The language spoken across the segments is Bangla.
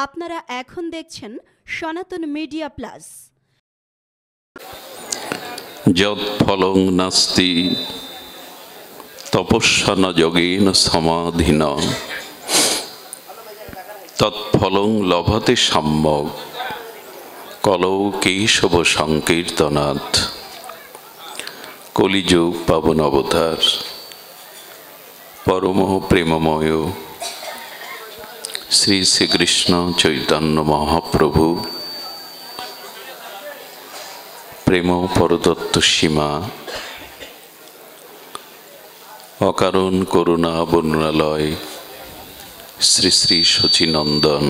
আপনারা এখন দেখছেন সনাতন মিডিয়া প্লাস। যৎ ফলং নাস্তি তপস্যা ন যোগেন সমাধিন তৎফলং লভতে সম্যক কলৌ কেশব সংকীর্তনাৎ। কলিযুগ পাবন অবতার পরম প্রেমময় শ্রী শ্রীকৃষ্ণ চৈতন্য মহাপ্রভু প্রেম পরতত্ত্ব সীমা অকারণ করুণা বর্ণালয় শ্রী শ্রী শচীনন্দন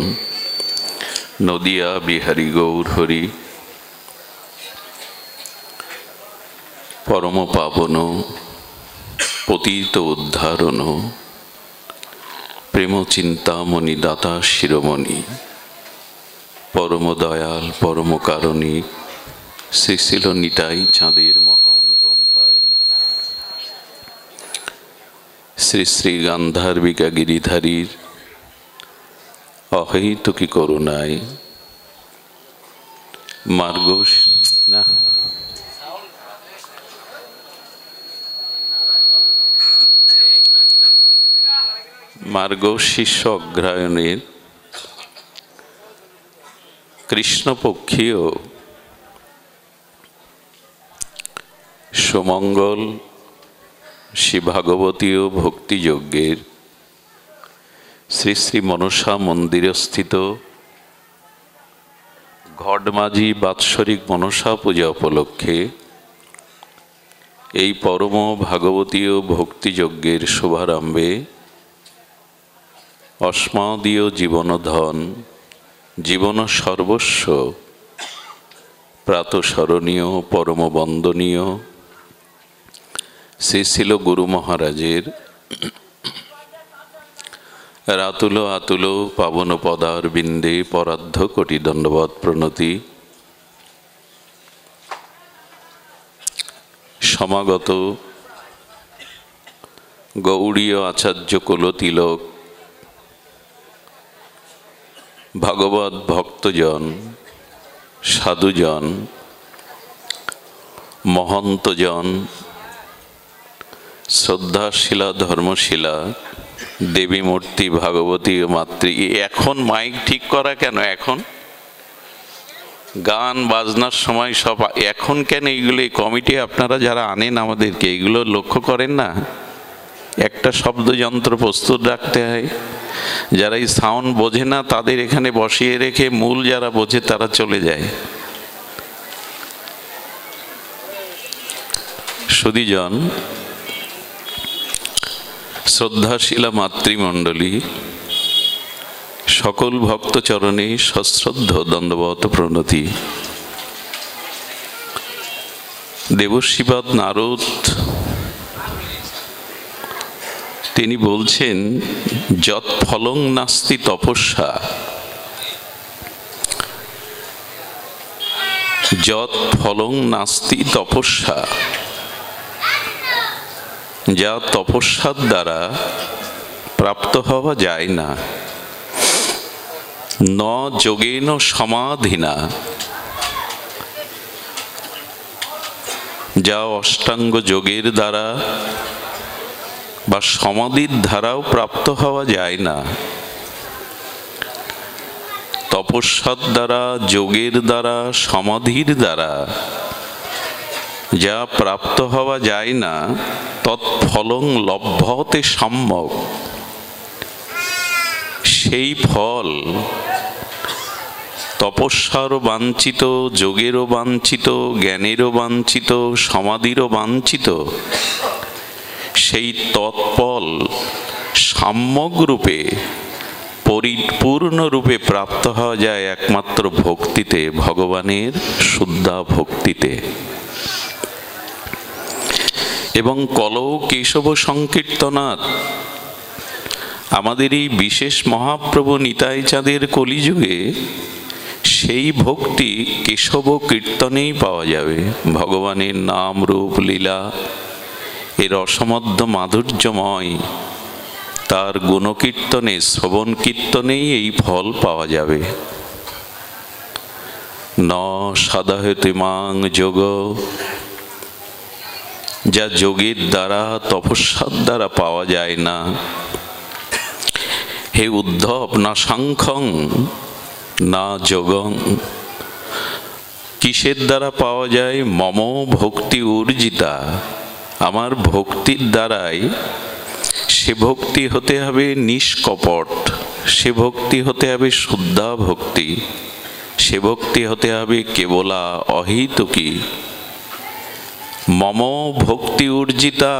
নদিয়া বিহারী গৌর হরি পরম পাবন পতিত উদ্ধারণ প্রেম চিন্তামণি দাতা শিরোমণি পরম দয়াল পরম কারণিক শ্রী শিল নিতাই চাঁদের মহা অনুকম্পায় শ্রী শ্রী গান্ধার্বিকা গিরিধারীর অহৈতুকী করুণায় মার্গশীর্ষ অগ্রহায়ণের কৃষ্ণপক্ষীয় সুমঙ্গল শ্রী ভাগবতীয় ভক্তিযজ্ঞের শ্রী শ্রী মনসা মন্দিরস্থিত ঘটমাঝি বাৎসরিক মনসা পূজা উপলক্ষে এই পরম ভাগবতীয় ভক্তিযজ্ঞের শুভারম্ভে অস্মাদীয় জীবনধন জীবন সর্বস্ব প্রাতঃস্মরণীয় পরম বন্দনীয় শ্রী শিল গুরু মহারাজের রাতুল আতুল পাবন পদার বিন্দে পরার্ধ কোটি দণ্ডবৎ প্রণতি। সমাগত গৌড়ীয় আচার্য কুলতিলক ভাগবত ভক্তজন সাধুজন মহন্তজন শ্রদ্ধাশীলা ধর্মশীলা দেবী মূর্তি ভাগবতী মাতৃ। এখন মাইক ঠিক করা কেন? এখন গান বাজনার সময় সব এখন কেন? এইগুলো এই কমিটি আপনারা যারা আনেন আমাদেরকে এগুলো লক্ষ্য করেন না? একটা শব্দযন্ত্র প্রস্তুত রাখতে হয়। যারা এই সাউন্ড বোঝে না তাদের এখানে বসিয়ে রেখে মূল যারা বোঝে তারা চলে যায়। সুধীজন, শ্রদ্ধাশীলা মাতৃমণ্ডলী, সকল ভক্তচরণে সশ্রদ্ধ দণ্ডবৎ প্রণতি। দেবশ্রীপাদ নারদ তিনি বলছেন, যৎ ফলং নাস্তি তপস্যা, যৎ ফলং নাস্তি তপস্যা, যা তপস্যার দ্বারা প্রাপ্ত হওয়া যায় না। ন যোগেন সমাধিনা, যা অষ্টাঙ্গ যোগের দ্বারা বা সমাধির দ্বারাও প্রাপ্ত হওয়া যায় না। তপস্যার দ্বারা, যোগের দ্বারা, সমাধির দ্বারা যা প্রাপ্ত হওয়া যায় না, তৎফলং লভ্যতে সম্যক, সেই ফল তপস্যারও বাঞ্ছিত, যোগেরও বাঞ্ছিত, জ্ঞানেরও বাঞ্ছিত, সমাধিরও বাঞ্ছিত, সেই তৎফল সাম্যক রূপে পরিপূর্ণ রূপে প্রাপ্ত হওয়া যায় একমাত্র ভক্তিতে, ভগবানের শুদ্ধা ভক্তিতে। এবং কলৌ কেশব সংকীর্তনাৎ, আমাদের এই বিশেষ মহাপ্রভু নিতাই চাঁদের কলিযুগে সেই ভক্তি কেশব কীর্তনেই পাওয়া যাবে। ভগবানের নাম রূপ লীলা এর অসমধ্য মাধুর্যময় তার গুণকীর্তনে, শ্রবণ কীর্তনেই এই ফল পাওয়া যাবে। ন সাধয়তে মাং যোগ, যা যোগের দ্বারা, তপস্যার দ্বারা পাওয়া যায় না। হে উদ্ধব, না সাংখ্যং না যোগং, কিসের দ্বারা পাওয়া যায়? মম ভক্তি উর্জিতা, আমার ভক্তির দ্বারাই। সে ভক্তি হতে হবে নিষ্কপট, সে ভক্তি হতে হবে শুদ্ধা ভক্তি, সে ভক্তি হতে হবে কেবলা অহেতুকী। মম ভক্তি উর্জিতা,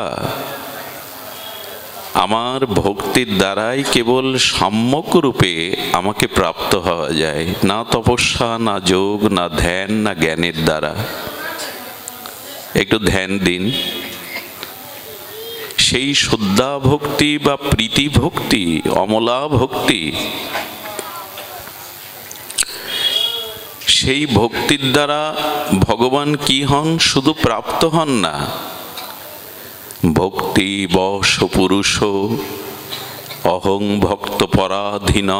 আমার ভক্তির দ্বারাই কেবল সম্যক রূপে আমাকে প্রাপ্ত হওয়া যায়, না তপস্যা, না যোগ, না ধ্যান, না জ্ঞানের দ্বারা। একটু ধ্যান দিন। সেই শুদ্ধা ভক্তি বা প্রীতি ভক্তি, অমলা ভক্তি, সেই ভক্তির দ্বারা ভগবান কি হন? শুধু প্রাপ্ত হন না, ভক্তি বশ পুরুষ অহং ভক্ত পরাধীন,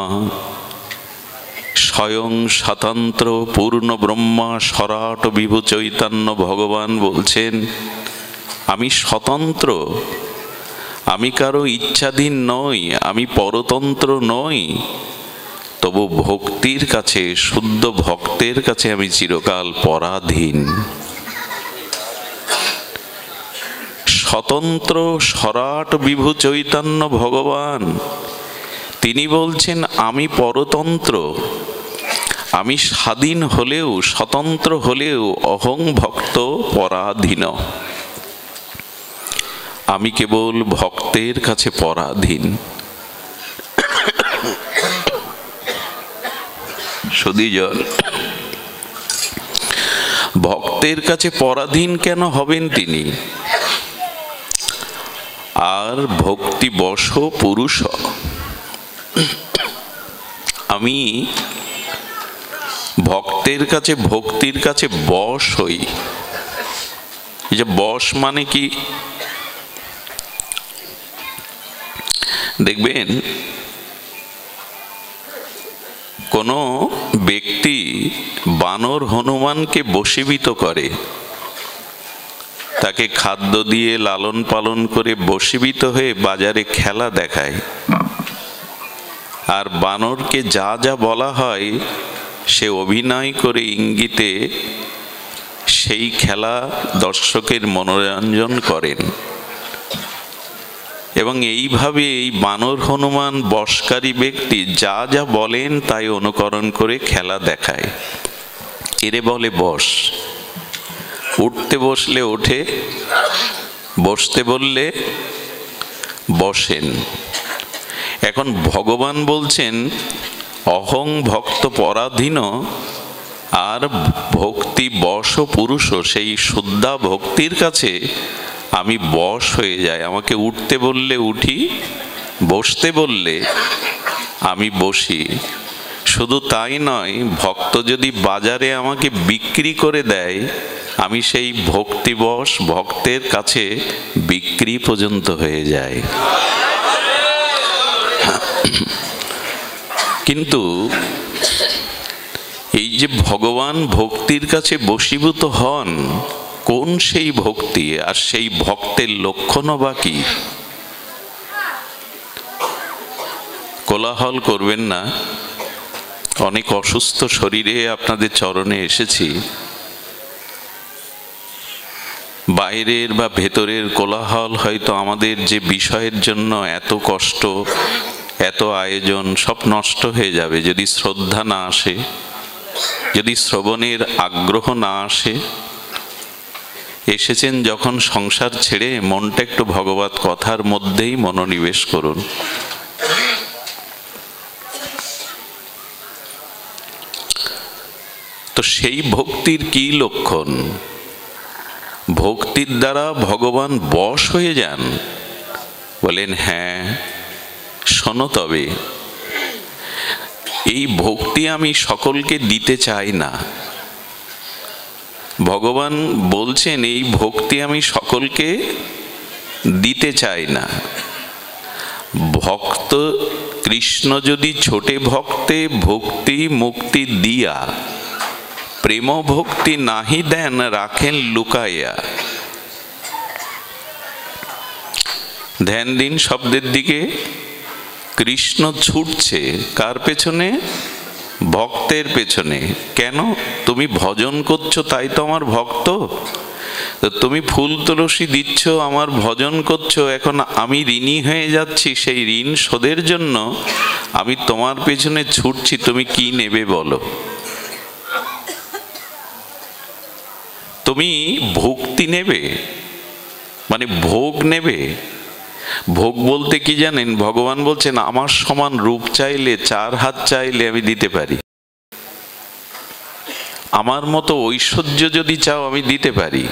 স্বয়ং স্বতন্ত্র পূর্ণ ব্রহ্মা সরাট বিভু চৈতন্য ভগবান বলছেন, আমি স্বতন্ত্র, আমি কারো ইচ্ছাধীন নই, আমি পরতন্ত্র নই। তবু ভক্তির কাছে, শুদ্ধ ভক্তের কাছে আমি চিরকাল পরাধীন। স্বতন্ত্র সরাট বিভু চৈতন্য ভগবান, তিনি বলছেন আমি পরতন্ত্র, আমি স্বাধীন হলেও, স্বতন্ত্র হলেও অহং ভক্ত পরাধীন, আমি কেবল ভক্তের কাছে পরাধীন। সুধীজন, ভক্তের কাছে পরাধীন কেন হবেন তিনি? আর ভক্তি বশ পুরুষ, আমি ভক্তের কাছে, ভক্তির কাছে বশ হই। এই যে বশ মানে কি? দেখবেন কোনো ব্যক্তি বানর হনুমানকে বশীভূত করে, তাকে খাদ্য দিয়ে লালন পালন করে বশীভূত হয়ে বাজারে খেলা দেখায়। আর বানরকে যা যা বলা হয় সে অভিনয় করে ইঙ্গিতে সেই খেলা দর্শকের মনোরঞ্জন করেন। এবং এইভাবে এই বানর হনুমান বশকারী ব্যক্তি যা যা বলেন তাই অনুকরণ করে খেলা দেখায়। এরে বলে বশ। উঠতে বসলে ওঠে, বসতে বললে বসেন। এখন ভগবান বলছেন অহং ভক্ত পরাধীন, আর ভক্তি বশ পুরুষ, সেই শুদ্ধা ভক্তির কাছে আমি বশ হয়ে যাই। আমাকে উঠতে বললে উঠি, বসতে বললে আমি বসি। শুধু তাই নয়, ভক্ত যদি বাজারে আমাকে বিক্রি করে দেয়, আমি সেই ভক্তিবশ ভক্তের কাছে বিক্রি পর্যন্ত হয়ে যায়। কিন্তু এই যে ভগবান ভক্তির কাছে বশীভূত হন, কোন সেই ভক্তি? আর সেই ভক্তের লক্ষণও বা কি? কোলাহল করবেন না, অনেক অসুস্থ শরীরে আপনাদের চরণে এসেছি। বাইরের বা ভেতরের কোলাহল হয়তো আমাদের যে বিষয়ের জন্য এত কষ্ট, এত আয়োজন, সব নষ্ট হয়ে যাবে যদি শ্রদ্ধা না আসে, যদি শ্রবণের আগ্রহ না আসে। এসেছেন যখন সংসার ছেড়ে, মনটা একটু ভগবত কথার মধ্যেই মনোনিবেশ করুন। তো সেই ভক্তির কি লক্ষণ? ভক্তির দ্বারা ভগবান বশ হয়ে যান? বলেন হ্যাঁ, শোনো তবে, এই ভক্তি আমি সকলকে দিতে চাই না। ভগবান বলছেন এই ভক্তি আমি সকলকে দিতে চাই না। ভক্ত কৃষ্ণ যদি ছোটে ভক্তে ভক্তি মুক্তি দিয়া, প্রেম ভক্তি নাহি দেন রাখেন লুকাইয়া। ধ্যান দিন শব্দের দিকে। কৃষ্ণ ছুটছে কার পেছনে? ভক্তের পেছনে। কেন? তুমি ভজন করছো তাই তো আমার ভক্ত। তুমি ফুল তুলসী দিচ্ছ, আমার ভজন করছো, এখন আমি ঋণী হয়ে যাচ্ছি, সেই ঋণ শোধের জন্য আমি তোমার পেছনে ছুটছি। তুমি কি নেবে বলো? তুমি ভক্তি নেবে, মানে ভোগ নেবে। ভোগ বলতে কি জানেন? ভগবান বলছেন আমার সমান রূপ চাইলে, 4 হাত চাইলে আমি দিতে পারি। আমার মতো ঐশ্বর্য যদি চাও আমি দিতে পারি।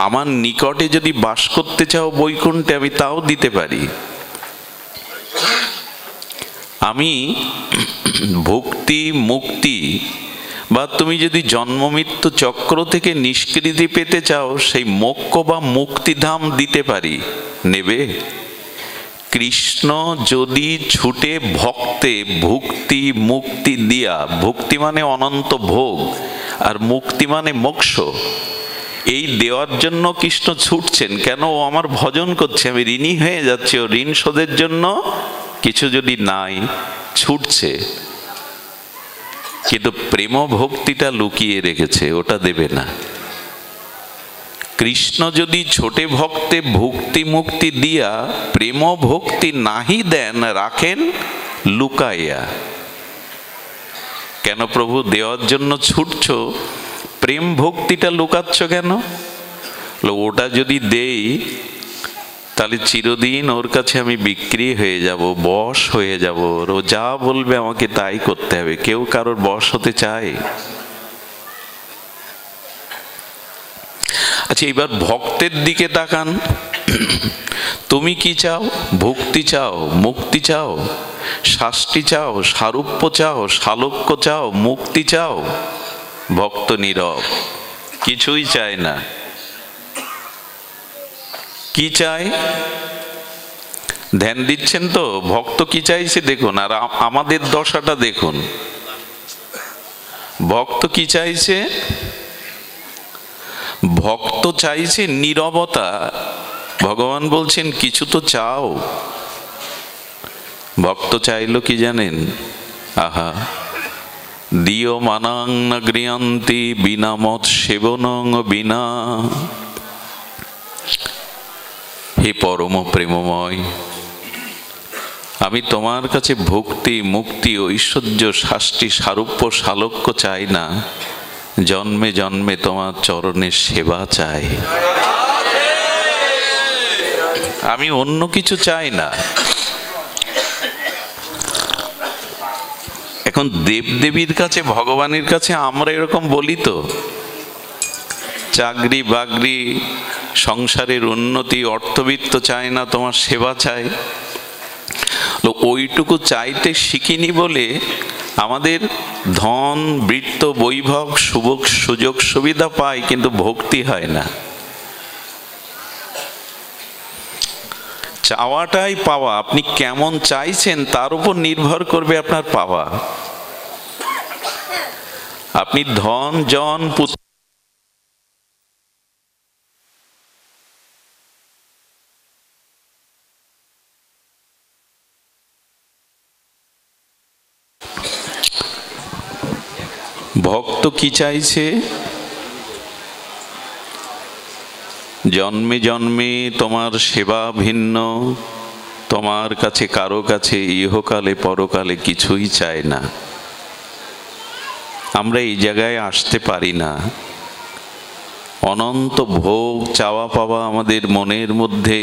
আমার নিকটে যদি বাস করতে চাও বৈকুণ্ঠে, আমি তাও দিতে পারি। আমি ভক্তি মুক্তি, বা তুমি যদি জন্ম মৃত্যু চক্র থেকে নিষ্কৃতি পেতে চাও, সেই মোক্ষ বা মুক্তিধাম দিতে পারি। নেবে? কৃষ্ণ যদি ছুটে ভক্তে ভক্তি মুক্তি দিয়া, ভক্তি মানে অনন্ত ভোগ আর মুক্তি মানে মোক্ষ, এই দেওয়ার জন্য কৃষ্ণ ছুটছেন। কেন? ও আমার ভজন করছে, আমি ঋণী হয়ে যাচ্ছি, ও ঋণ শোধের জন্য কিছু যদি নাই ছুটছে। কিন্তু প্রেম ভক্তিটা লুকিয়ে রেখেছে, ওটা দেবে না। কৃষ্ণ যদি ছোটে ভক্তে ভক্তি মুক্তি দিয়া, প্রেম ভক্তি নাহি দেন রাখেন লুকাইয়া। কেন প্রভু দেওয়ার জন্য ছুটছো, প্রেম ভক্তিটা লুকাচ্ছ কেন? ওটা যদি দেই তাহলে চিরদিন ওর কাছে আমি বিক্রি হয়ে যাব, বশ হয়ে যাব। ও যা বলবে আমাকে তাই করতে হবে। কেউ কারোর বশ হতে চায়? আচ্ছা, এবার ভক্তের দিকে তাকান। তুমি কি চাও? ভক্তি চাও, মুক্তি চাও, শাস্তি চাও, সারূপ্য চাও, শালক্য চাও, মুক্তি চাও? ভক্ত নীরব, কিছুই চায় না। কি চায়? ধ্যান দিচ্ছেন তো? ভক্ত কি চাইছে দেখুন, আর আমাদের দশাটা দেখুন। ভক্ত কি চাইছে? ভক্ত চাইছে নীরবতা। ভগবান বলছেন কিছু তো চাও। ভক্ত চাইলো কি জানেন? আহা, দিও মানাং না গৃহন্তি বিনা মত সেবনং বিনা। হে পরম প্রেমময়, আমি তোমার কাছে ভক্তি মুক্তি ঐশ্বর্য শাস্তি সারূপ্য শালক্য চাই না, জন্মে জন্মে তোমার চরণের সেবা চাই। আমি অন্য কিছু চাই না। এখন দেবদেবীর কাছে, ভগবানের কাছে আমরা এরকম বলি তো, চাকরি বাকরি সংসারের উন্নতি অর্থবিত্ত চাই না, তোমার সেবা চাই। ওইটুকু চাইতে শিখিনি বলে আমাদের ধন বৃত্ত বৈভব সুযোগ সুবিধা পাই, কিন্তু ভক্তি হয় না। চাওয়াটাই পাওয়া। আপনি কেমন চাইছেন তার উপর নির্ভর করবে আপনার পাওয়া। আপনি ধন জন পুত্র ভক্ত কি চাইছে? জন্মে জন্মে তোমার সেবা ভিন্ন, তোমার কাছে কারো কাছে ইহকালে পরকালে কিছুই চায় না। আমরা এই জায়গায় আসতে পারি না। অনন্ত ভোগ চাওয়া পাওয়া আমাদের মনের মধ্যে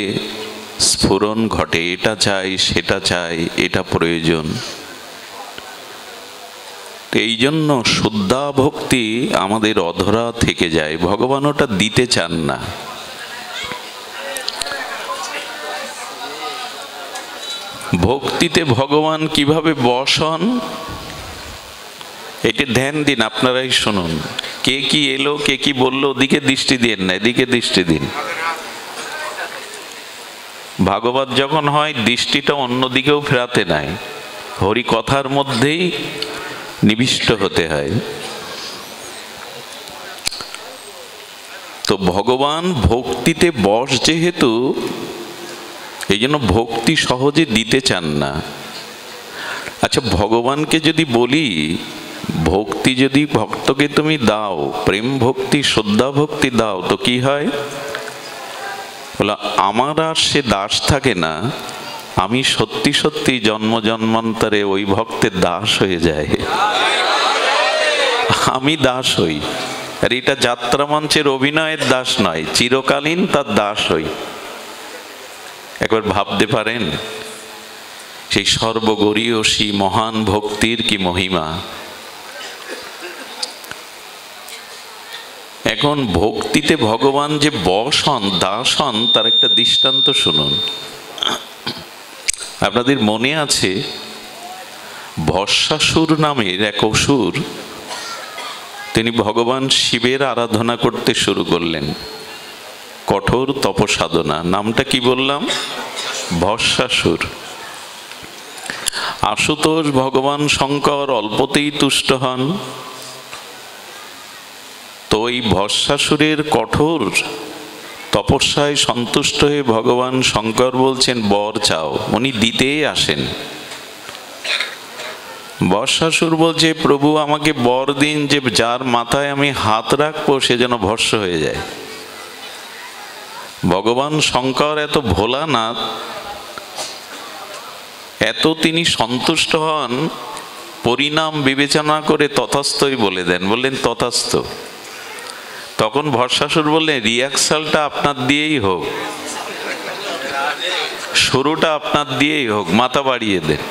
স্ফুরণ ঘটে, এটা চাই সেটা চাই, এটা প্রয়োজন। এই জন্য শুদ্ধা ভক্তি আমাদের অধরা থেকে যায়। ভগবান ওটা দিতে চান না। ভক্তিতে ভগবান কিভাবে বশ হন, এটা ধ্যান দিন, আপনারাই শুনুন। কে কি এলো, কে কি বললো, ওদিকে দৃষ্টি দিন না, এদিকে দৃষ্টি দিন। ভাগবত যখন হয় দৃষ্টিটা অন্যদিকেও ফেরাতে নাই, হরি কথার মধ্যেই নিবিষ্ট হতে হয়। তো ভগবান ভক্তিতে বশ যেহেতু, এই জন্য ভক্তি সহজে দিতে চান না। আচ্ছা, ভগবানকে যদি বলি ভক্তি যদি ভক্তকে তুমি দাও, প্রেম ভক্তি শ্রদ্ধা ভক্তি দাও, তো কি হয়? বলে আমার আর সে দাস থাকে না, আমি সত্যি সত্যি জন্ম জন্মান্তরে ওই ভক্তের দাস হয়ে যায়, আমি দাস হই। আর এটা যাত্রা মঞ্চের অভিনয়ের দাস নয়, চিরকালীন তার দাস হই। একবার ভাবতে পারেন সেই সর্বগরীয়সী মহান ভক্তির কি মহিমা। এখন ভক্তিতে ভগবান যে বশ হন, দাস হন, তার একটা দৃষ্টান্ত শুনুন। আপনাদের মনে আছে ভস্মাসুর নামের এক অসুর, তিনি ভগবান শিবের আরাধনা করতে শুরু করলেন, কঠোর তপসাধনা। নামটা কি বললাম? ভস্মাসুর। আশুতোষ ভগবান শঙ্কর অল্পতেই তুষ্ট হন। তো এই ভস্মাসুরের কঠোর তপস্যায় সন্তুষ্ট হয়ে ভগবান শঙ্কর বলছেন বর চাও, উনি দিতেই আসেন। ভস্মাসুর বলছে প্রভু আমাকে বর দিন যে যার মাথায় আমি হাত রাখবো সে যেন ভস্ম হয়ে যায়। ভগবান শঙ্কর এত ভোলানাথ, এত তিনি সন্তুষ্ট হন, পরিণাম বিবেচনা করে তথাস্তই বলে দেন, বললেন তথাস্ত। তখন ভস্মাসুর বললেন রিহার্সালটা আপনার দিয়েই হোক, শুরুটা আপনার দিয়েই হোক, মাথা বাড়িয়ে দেন।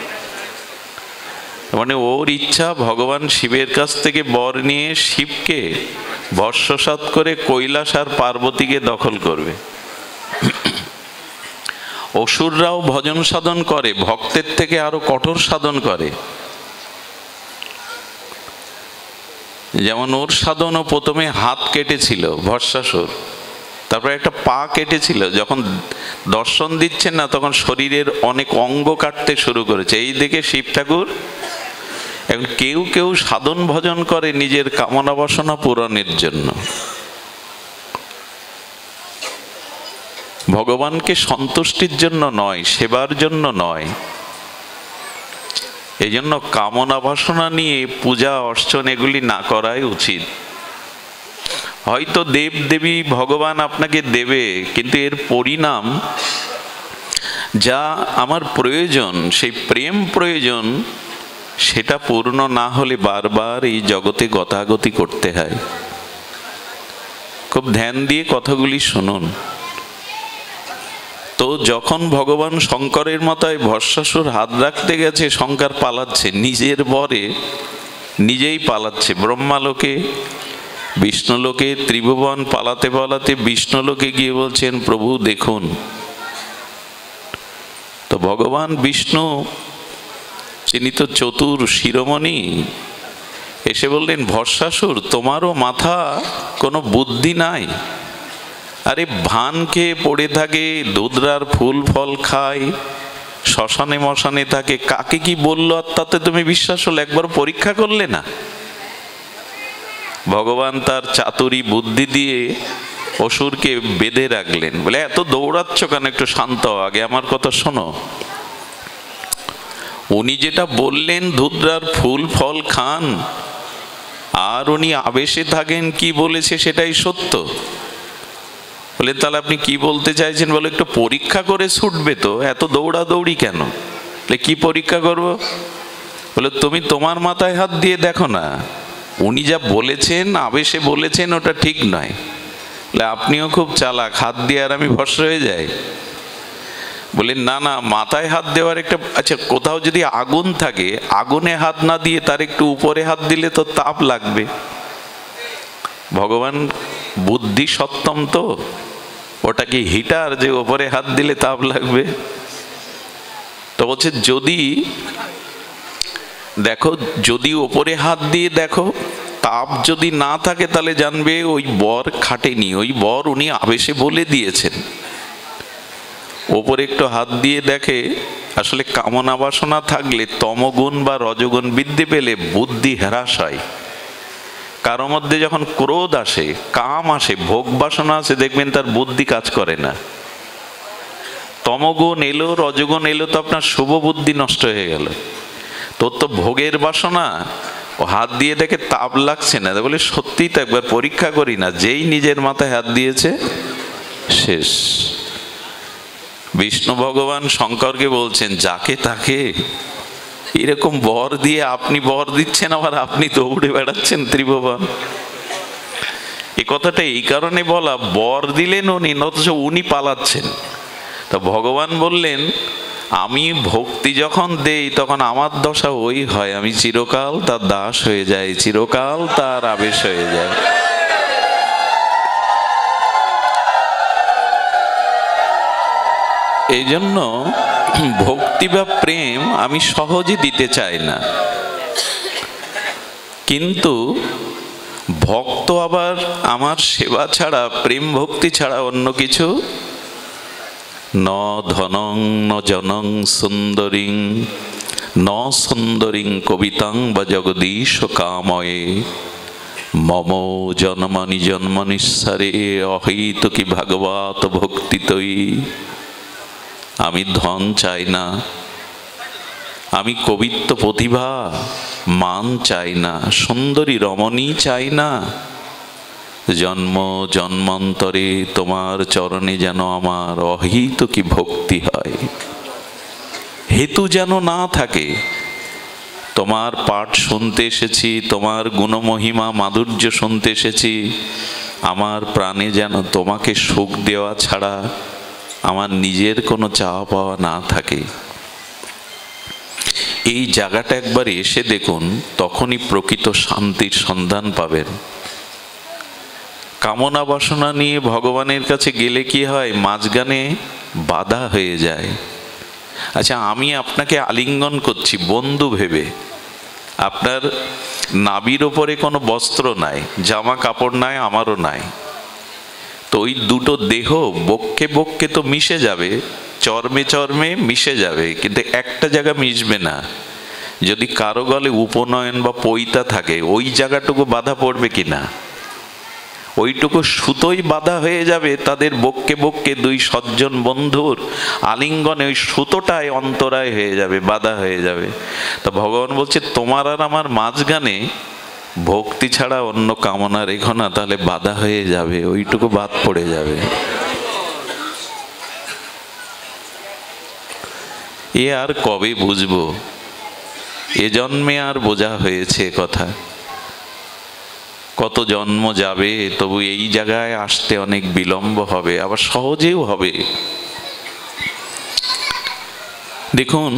মানে ওর ইচ্ছা ভগবান শিবের কাছ থেকে বর নিয়ে শিবকে ভস্মসাৎ করে কৈলাস আর পার্বতীকে দখল করবে। অসুররাও ভজন সাধন করে, ভক্তের থেকে আরো কঠোর সাধন করে। যেমন ওর সাধনও প্রথমে হাত কেটেছিল ভস্মাসুর, তারপরে একটা পা কেটেছিল। যখন দর্শন দিচ্ছেন না তখন শরীরের অনেক অঙ্গ কাটতে শুরু করেছে। এই দেখে শিব ঠাকুর, এখন কেউ কেউ সাধন ভজন করে নিজের কামনা বাসনা পূরণের জন্য, ভগবানকে সন্তুষ্টির জন্য নয়, সেবার জন্য নয়। এই জন্য কামনা বাসনা নিয়ে পূজা অর্চন এগুলি না করাই উচিত। হয়তো দেব দেবী ভগবান আপনাকে দেবে, কিন্তু এর পরিণাম যা আমার প্রয়োজন, সেই প্রেম প্রয়োজন, সেটা পূর্ণ না হলে বারবার এই জগতে গতাগতি করতে হয়। খুব ধ্যান দিয়ে কথাগুলি শুনুন। তো যখন ভগবান শঙ্করের মাথায় ভস্মাসুর হাত রাখতে গেছে, শঙ্কর পালাচ্ছে, নিজের বরে নিজেই পালাচ্ছে। ব্রহ্মালোকে বিষ্ণুলোকে ত্রিভুবন পালাতে পালাতে বিষ্ণুলোকে গিয়ে বলছেন প্রভু দেখুন। তো ভগবান বিষ্ণু, তিনি তো চতুর শিরোমণি, এসে বললেন ভস্মাসুর তোমারও মাথা কোনো বুদ্ধি নাই? আরে ভান খেয়ে পড়ে থাকে, দুধরার ফুল ফল খায়, শ্মশানে মশানে থাকে, কাকে কি বললো আর তাতে তুমি বিশ্বাস হলো? একবার পরীক্ষা করলে না? ভগবান তার চাতুরী বুদ্ধি দিয়ে অসুরকে বেঁধে রাখলেন, বলে এত দৌড়াচ্ছ কেন, একটু শান্ত হও, আগে আমার কথা শোনো। উনি যেটা বললেন ধুদ্রার ফুল ফল খান, আর উনি আবেশে থাকেন, কি বলেছে সেটাই সত্য। বলে তাহলে আপনি কি বলতে চাইছেন? বলে একটু পরীক্ষা করে ছুটবে তো, এত দৌড়াদৌড়ি কেন? বলে কি পরীক্ষা করব? বলে তুমি তোমার মাথায় হাত দিয়ে দেখো না, উনি যা বলেছেন আবেশে বলেছেন ওটা ঠিক নয়। বলে আপনিও খুব চালাক, হাত দিয়ে আর আমি ভস্ম হয়ে যাই? বলে না না, মাথায় হাত দেওয়ার একটা, আচ্ছা কোথাও যদি আগুন থাকে, আগুনে হাত না দিয়ে তার একটু উপরে হাত দিলে তো তাপ লাগবে। ভগবান বুদ্ধি সত্তম তো, ওটা কি হিটার যে উপরে হাত দিলে তাপ লাগবে? তো বলছে যদি দেখো, যদি ওপরে হাত দিয়ে দেখো তাপ যদি না থাকে তাহলে জানবে ওই বর খাটেনি, ওই বর উনি আবেশে বলে দিয়েছেন। ওপরে একটু হাত দিয়ে দেখে আসলে কামনা বাসনা থাকলে তমগুণ বা রজগুণ বৃদ্ধি পেলে বুদ্ধি হ্রাস হয়। কারো মধ্যে যখন ক্রোধ আসে, কাম আসে, ভোগ বাসনা আসে, দেখবেন তার বুদ্ধি কাজ করে না। তমগুণ এলো, রজগুণ এলো, তো আপনার শুভ বুদ্ধি নষ্ট হয়ে গেল। তোর তো ভোগের বাসনা, ও হাত দিয়ে দেখে তাপ লাগছে না, বলে সত্যিই তো একবার পরীক্ষা করি না, যেই নিজের মাথায় হাত দিয়েছে শেষ। বিষ্ণু ভগবান শঙ্করকে বলছেন, যাকে তাকে এরকম বর দিয়ে আপনি বর দিচ্ছেন, আবার আপনি দৌড়ে বেড়াচ্ছেন ত্রিভুবন। এ কথাটা এই কারণে বলা, বর দিলেন উনি, অথচ উনি পালাচ্ছেন। তা ভগবান বললেন, আমি ভক্তি যখন দেই তখন আমার দশা ওই হয়, আমি চিরকাল তার দাস হয়ে যাই, চিরকাল তার আবেশ হয়ে যায়। এই জন্য ভক্তি বা প্রেম আমি সহজে দিতে চাই না, কিন্তু ভক্ত আবার আমার সেবা ছাড়া, প্রেম ভক্তি ছাড়া অন্য কিছু ন ধনং ন জনং সুন্দরীং ন সুন্দরীং কবিতাং বা জগদীশ কাময়ে মম জন্মনি জন্মনিঃসারে অহৈতুকি ভাগবত ভক্তিতৈ। আমি ধন চাই না, আমি কবিত্ব প্রতিভা মান চাই না, সুন্দরী রমণী চাই না, জন্ম জন্মান্তরে তোমার চরণে যেন আমার অহৈতুকি ভক্তি হয়, হেতু যেন না থাকে। তোমার পাঠ শুনতে এসেছি, তোমার গুণমহিমা মাধুর্য শুনতে এসেছি, আমার প্রাণে যেন তোমাকে সুখ দেওয়া ছাড়া আমার নিজের কোনো চাওয়া পাওয়া না থাকে। এই জায়গাটা একবার এসে দেখুন, তখনই প্রকৃত শান্তির সন্ধান পাবেন। কামনা বাসনা নিয়ে ভগবানের কাছে গেলে কি হয়, মাঝখানে বাধা হয়ে যায়। আচ্ছা, আমি আপনাকে আলিঙ্গন করছি বন্ধু ভেবে, আপনার নাভির ওপরে কোনো বস্ত্র নাই, জামা কাপড় নাই, আমারও নাই, তো ওই দুটো দেহ বক্ষে বক্ষে তো মিশে যাবে, চর্মে চর্মে মিশে যাবে, কিন্তু একটা জায়গা মিশবে না। যদি কারো গলে উপনয়ন বা পৈতা থাকে, ওই জায়গাটুকু বাধা পড়বে কিনা? ওইটুকু সুতোই বাধা হয়ে যাবে। তাদের বক্ষে বক্ষে দুই সজ্জন বন্ধুর আলিঙ্গনে ওই সুতোটাই অন্তরায় হয়ে যাবে, বাধা হয়ে যাবে। তো ভগবান বলছে, তোমার আর আমার মাঝখানে ভক্তি ছাড়া অন্য কামনা রেখো না, তাহলে বাধা হয়ে যাবে, ওইটুকু বাদ পড়ে যাবে। এ আর কবে বুঝবো? এ জন্মে আর বোঝা হয়েছে কথা, কত জন্ম যাবে, তবু এই জায়গায় আসতে অনেক বিলম্ব হবে, আবার সহজেও হবে। দেখুন,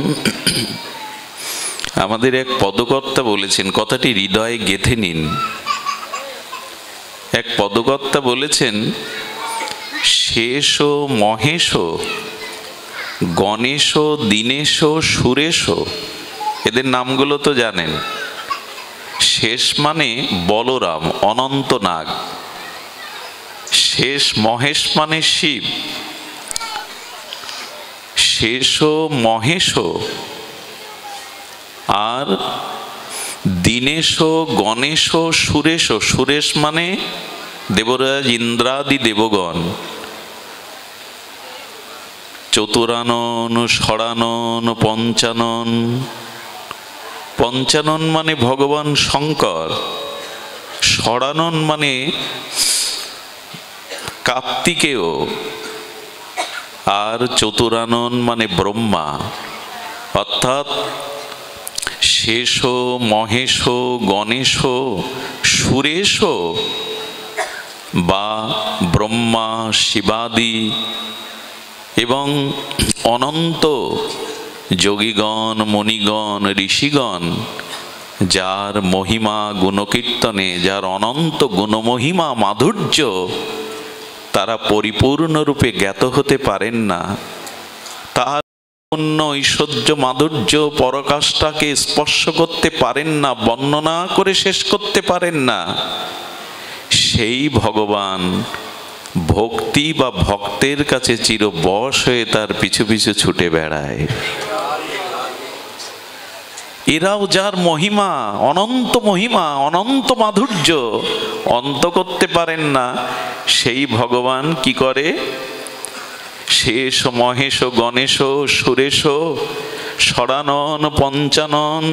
আমাদের এক পদকর্তা বলেছেন, কথাটি হৃদয়ে গেঁথে নিন। এক পদকর্তা বলেছেন, শেষ মহেশ গণেশ দীনেশ সুরেশ, এদের নামগুলো তো জানেন। শেষ মানে বলরাম, অনন্ত নাগ। শেষ মহেশ মানে শিব। শেষ মহেশ আর দীনেশ গণেশ সুরেশ। সুরেশ মানে দেবরাজ ইন্দ্রাদি দেবগণ। চতুরানন ষড়ানন পঞ্চানন। পঞ্চানন মানে ভগবান শঙ্কর, ষড়ানন মানে কার্তিকেয়, আর চতুরানন মানে ব্রহ্মা। অর্থাৎ শেষ মহেশ গণেশ সুরেশ বা ব্রহ্মা শিবাদি এবং অনন্ত যোগীগণ মণিগণ ঋষিগণ, যার মহিমা গুণকীর্তনে, যার অনন্ত গুণমহিমা মাধুর্য তারা পরিপূর্ণরূপে জ্ঞাত হতে পারেন না, তার পূর্ণ ঐশ্বর্য মাধুর্য পরাকাষ্ঠাকে স্পর্শ করতে পারেন না, বর্ণনা করে শেষ করতে পারেন না, সেই ভগবান ভক্তি বা ভক্তের কাছে চিরবশ হয়ে তার পিছু পিছু ছুটে বেড়ায়। এরাও যার মহিমা, অনন্ত মহিমা, অনন্ত মাধুর্য অন্ত করতে পারেন না, সেই ভগবান কি করে? শেষ মহেশ গণেশ সুরেশ ষড়ানন পঞ্চানন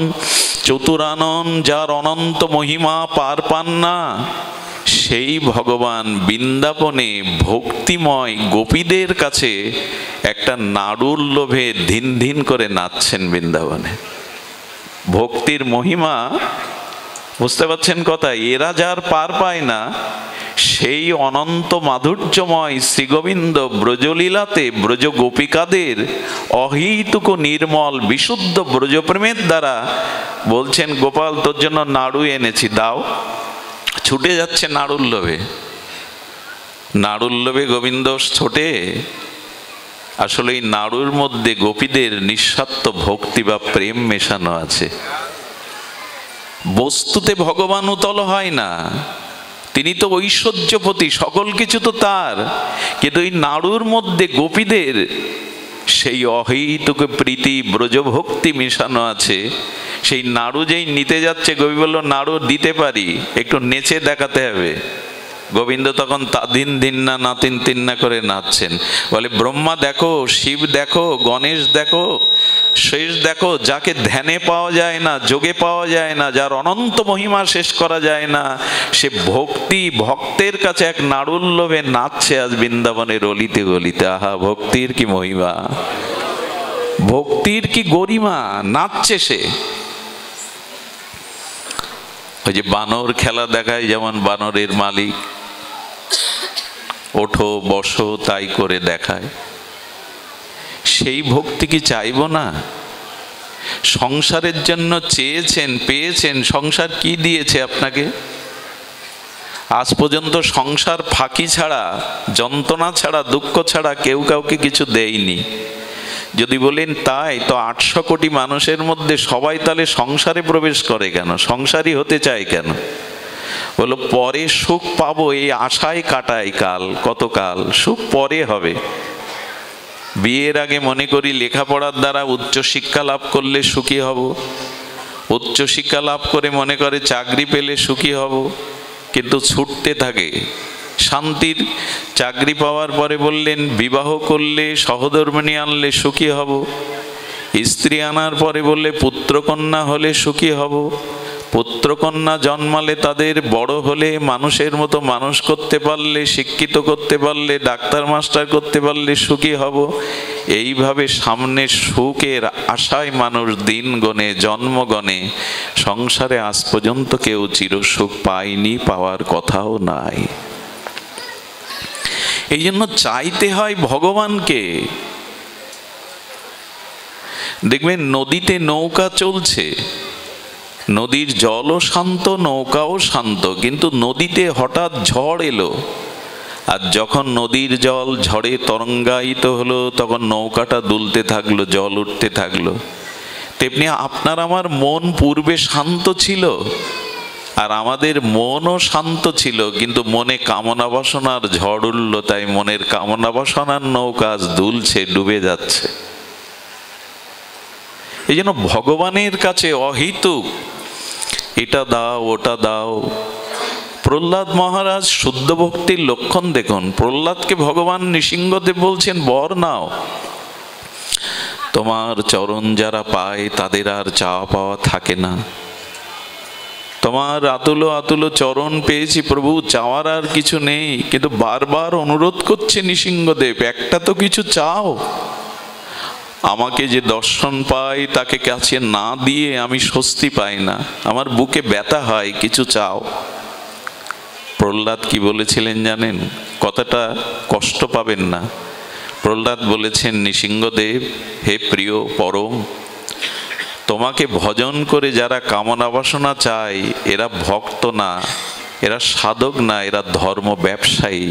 চতুরানন, যার অনন্ত মহিমা পার পান না, সেই ভগবান বৃন্দাবনে ভক্তিময় গোপীদের কাছে একটা নাড়ুর লোভে ধিন ধিন করে নাচছেন বৃন্দাবনে। ভক্তির মহিমা বুঝতে পারছেন কথা? এরা যার পার পায় না, সেই অনন্ত মাধুর্যময় শ্রীগোবিন্দ ব্রজলীলাতে ব্রজ গোপিকাদের অহেতুক নির্মল বিশুদ্ধ ব্রজপ্রেমের দ্বারা বলছেন, গোপাল তোর জন্য নাড়ু এনেছি, দাও। ছুটে যাচ্ছে নাড়ুর লোভে। নাড়ুর লোভে গোবিন্দ ছোটে। আসলে এই নাড়ুর মধ্যে গোপীদের নিঃস্বার্থ ভক্তি বা প্রেম মেশানো আছে। বস্তুতে ভগবান উতল হয় না, তিনি তো ঐশ্বর্যপতি, সকল কিছু তো তার, কিন্তু এই নাড়ুর মধ্যে গোপীদের সেই অহেতুক প্রীতি ব্রজভক্তি মেশানো আছে। সেই নাড়ু যেই নিতে যাচ্ছে, গোপী বলল নাড়ু দিতে পারি, একটু নেচে দেখাতে হবে। গোবিন্দ তখন দিন দিন না নাতিন তিন্না করে নাচছেন। বলে ব্রহ্মা দেখো, শিব দেখো, গণেশ দেখো, শেষ দেখো, যাকে ধ্যানে পাওয়া যায় না, যোগে পাওয়া যায় না, যার অনন্ত মহিমা শেষ করা যায় না, সে ভক্তি ভক্তের কাছে এক নাড়ুর লোভে নাচছে আজ বৃন্দাবনের অলিতে গলিতে। আহা, ভক্তির কি মহিমা, ভক্তির কি গরিমা, নাচছে সে। ওই যে বানর খেলা দেখায়, যেমন বানরের মালিক ওঠো বসো তাই করে দেখায়, সেই ভক্তি কি চাইব না? সংসারের জন্য চেয়েছেন, পেয়েছেন, সংসার কি দিয়েছে আপনাকে? আজ পর্যন্ত সংসার ফাঁকি ছাড়া, যন্ত্রণা ছাড়া, দুঃখ ছাড়া কেউ কাউকে কিছু দেয়নি। যদি বলেন তাই, তো 800 কোটি মানুষের মধ্যে সবাই তাহলে সংসারে প্রবেশ করে কেন? সংসারী হতে চায় কেন? বলো পরে সুখ পাবো এই আশায় কাটাই কাল, কতকাল সুখ পরে হবে। বিয়ের আগে মনে করি লেখাপড়ার দ্বারা উচ্চশিক্ষা লাভ করলে সুখী হব, উচ্চশিক্ষা লাভ করে মনে করে চাকরি পেলে সুখী হব, কিন্তু ছুটতে থাকে। শান্তির চাকরি পাওয়ার পরে বললেন বিবাহ করলে সহধর্মিণী আনলে সুখী হব, স্ত্রী আনার পরে বললে পুত্রকন্যা হলে সুখী হব, পুত্রকন্যা জন্মালে তাদের বড় হলে মানুষের মতো মানুষ করতে পারলে, শিক্ষিত করতে পারলে, ডাক্তার মাস্টার করতে পারলে সুখী হব। এইভাবে সামনে সুখের আশায় মানুষ দিন গণে, জন্ম গণে। সংসারে আজ পর্যন্ত কেউ চিরসুখ পায়নি, পাওয়ার কথাও নাই। এই জন্য চাইতে হয় ভগবানকে। দেখবেন নদীতে নৌকা চলছে, নদীর জলও শান্ত, নৌকাও শান্ত, কিন্তু নদীতে হঠাৎ ঝড় এলো, আর যখন নদীর জল ঝড়ে তরঙ্গায়িত হলো, তখন নৌকাটা দুলতে থাকলো, জল উঠতে থাকলো। তেমনি আপনার আমার মন পূর্বে শান্ত ছিল, আর আমাদের মনও শান্ত ছিল, কিন্তু মনে কামনা বাসনার ঝড় উঠল, তাই মনের কামনা বাসনার নৌকা আজ দুলছে, ডুবে যাচ্ছে। এই জন্য ভগবানের কাছে অহেতুক এটা দাও ওটা দাও। প্রহ্লাদ মহারাজ শুদ্ধ ভক্তির লক্ষণ দেখুন। প্রহ্লাদকে ভগবান নৃসিংহদেব বলছেন বর নাও, তোমার চরণ যারা পায় তাদের আর চাওয়া পাওয়া থাকে না। তোমার আতুলো আতুলো চরণ পেয়েছি প্রভু, চাওয়ার আর কিছু নেই। কিন্তু বারবার অনুরোধ করছে নৃসিংহদেব, একটা তো কিছু চাও। আমাকে যে দর্শন পাই তাকে কাছে না দিয়ে আমি স্বস্তি পাই না, আমার বুকে ব্যথা হয়, কিছু চাও। প্রহ্লাদ কি বলেছিলেন জানেন? কথাটা কষ্ট পাবেন না। প্রহ্লাদ বলেছেন, নৃসিংহদেব হে প্রিয় পরম, তোমাকে ভজন করে যারা কামনা বাসনা চায় এরা ভক্ত না, এরা সাধক না, এরা ধর্ম ব্যবসায়ী।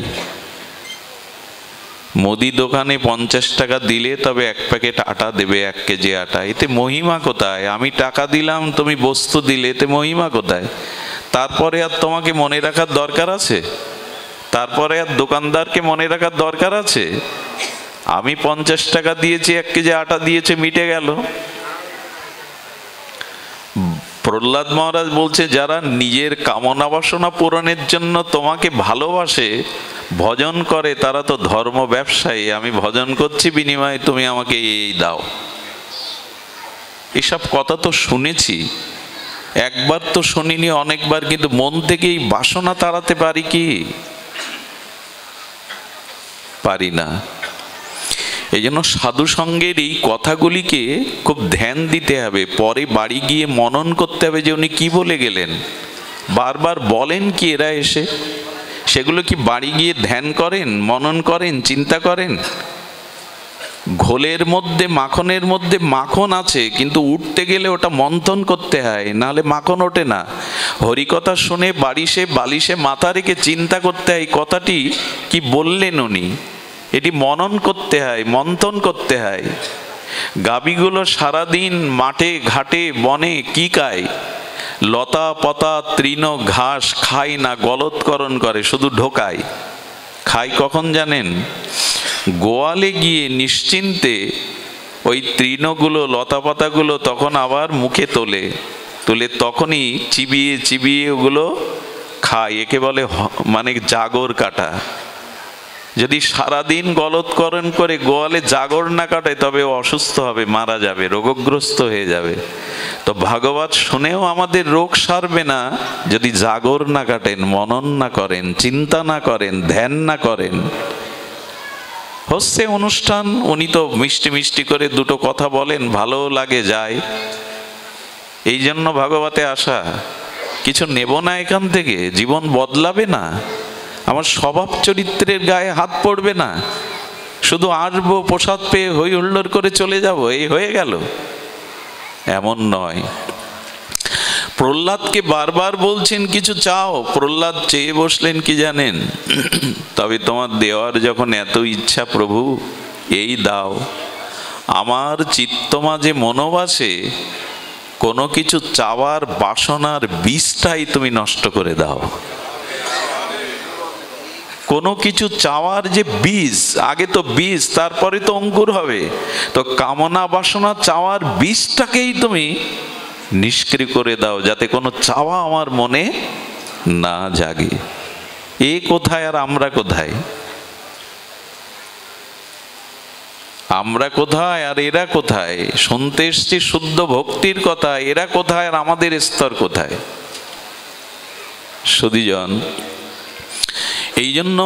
মুদি দোকানে 50 টাকা দিলে তবে 1 প্যাকেট আটা দেবে, 1 কেজি আটা। এতে মহিমা কোথায়? আমি টাকা দিলাম, তুমি বস্তু দিলে, এতে মহিমা কোথায়? তারপরে আর তোমাকে মনে রাখার দরকার আছে? তারপরে আর দোকানদারকে মনে রাখার দরকার আছে? আমি 50 টাকা দিয়েছি, 1 কেজি আটা দিয়েছে, মিটে গেল। প্রহ্লাদ মহারাজ বলছে, যারা নিজের কামনা বাসনা পূরণের জন্য তোমাকে ভালোবাসে, ভজন করে, তারা তো ধর্ম ব্যবসায়ী। আমি ভজন করছি, বিনিময়ে তুমি আমাকে এই দাও। এসব কথা তো শুনেছি, একবার তো শুনিনি, অনেকবার। কিন্তু মন থেকে এই বাসনা তাড়াতে পারি কি? পারি না। এই জন্য সাধু সঙ্গের এই কথাগুলিকে খুব ধ্যান দিতে হবে। পরে বাড়ি গিয়ে মনন করতে হবে যে উনি কি বলে গেলেন, বারবার বলেন কি এরা এসে। সেগুলো কি বাড়ি গিয়ে ধ্যান করেন, মনন করেন, চিন্তা করেন? ঘোলের মধ্যে, মাখনের মধ্যে মাখন আছে, কিন্তু উঠতে গেলে ওটা মন্থন করতে হয়, নাহলে মাখন ওঠে না। হরিকথা শুনে বাড়িসে বালিশে মাথা রেখে চিন্তা করতে হয় কথাটি কি বললেন উনি। এটি মনন করতে হয়, মন্থন করতে হয়। গাভীগুলো সারাদিন মাঠে ঘাটে বনে কি খায়? লতা পাতা তৃণ ঘাস খায় না, গলৎকরণ করে, শুধু ঢোকায়। খায় কখন জানেন? গোয়ালে গিয়ে নিশ্চিন্তে ওই তৃণগুলো, লতা পাতাগুলো তখন আবার মুখে তোলে, তখনই চিবিয়ে চিবিয়ে ওগুলো খায়। একে বলে মানে জাগর কাটা। যদি সারাদিন গলৎকরণ করে গোয়ালে জাগর না কাটায়, তবে ও অসুস্থ হবে, মারা যাবে, রোগগ্রস্ত হয়ে যাবে। তো ভাগবত শুনেও আমাদের রোগ সারবে না যদি জাগর না কাটেন, মনন না করেন, চিন্তা না করেন, ধ্যান না করেন। হচ্ছে অনুষ্ঠান, উনি তো মিষ্টি মিষ্টি করে দুটো কথা বলেন, ভালো লাগে, যায়। এই জন্য ভাগবতে আসা। কিছু নেব না এখান থেকে, জীবন বদলাবে না, আমার স্বভাব চরিত্রের গায়ে হাত পড়বে না, শুধু আসবো, প্রসাদ পেয়ে হই হুল্লোড় করে চলে যাব, এই হয়ে গেল, এমন নয়। প্রহ্লাদকে বারবার বলছেন কিছু চাও। প্রহ্লাদ চেয়ে বসলেন কি জানেন? তবে তোমার দেওয়ার যখন এত ইচ্ছা প্রভু, এই দাও। আমার চিত্ত মাঝে মনোবাসে কোনো কিছু চাওয়ার বাসনার বীজটাই তুমি নষ্ট করে দাও। কোনো কিছু চাওয়ার যে বীজ, আগে তো বীজ, তারপরে তো অঙ্কুর হবে। তো কামনা বাসনা চাওয়ার বীজটাকেই তুমি নিষ্ক্রিয় করে দাও, যাতে কোনো চাওয়া আমার মনে না জাগে। এ কোথায় আর আমরা কোথায়? আমরা কোথায় আর এরা কোথায়? শুনতে এসছি শুদ্ধ ভক্তির কথা, এরা কোথায় আর আমাদের স্তর কোথায়? সুধীজন, এই জন্য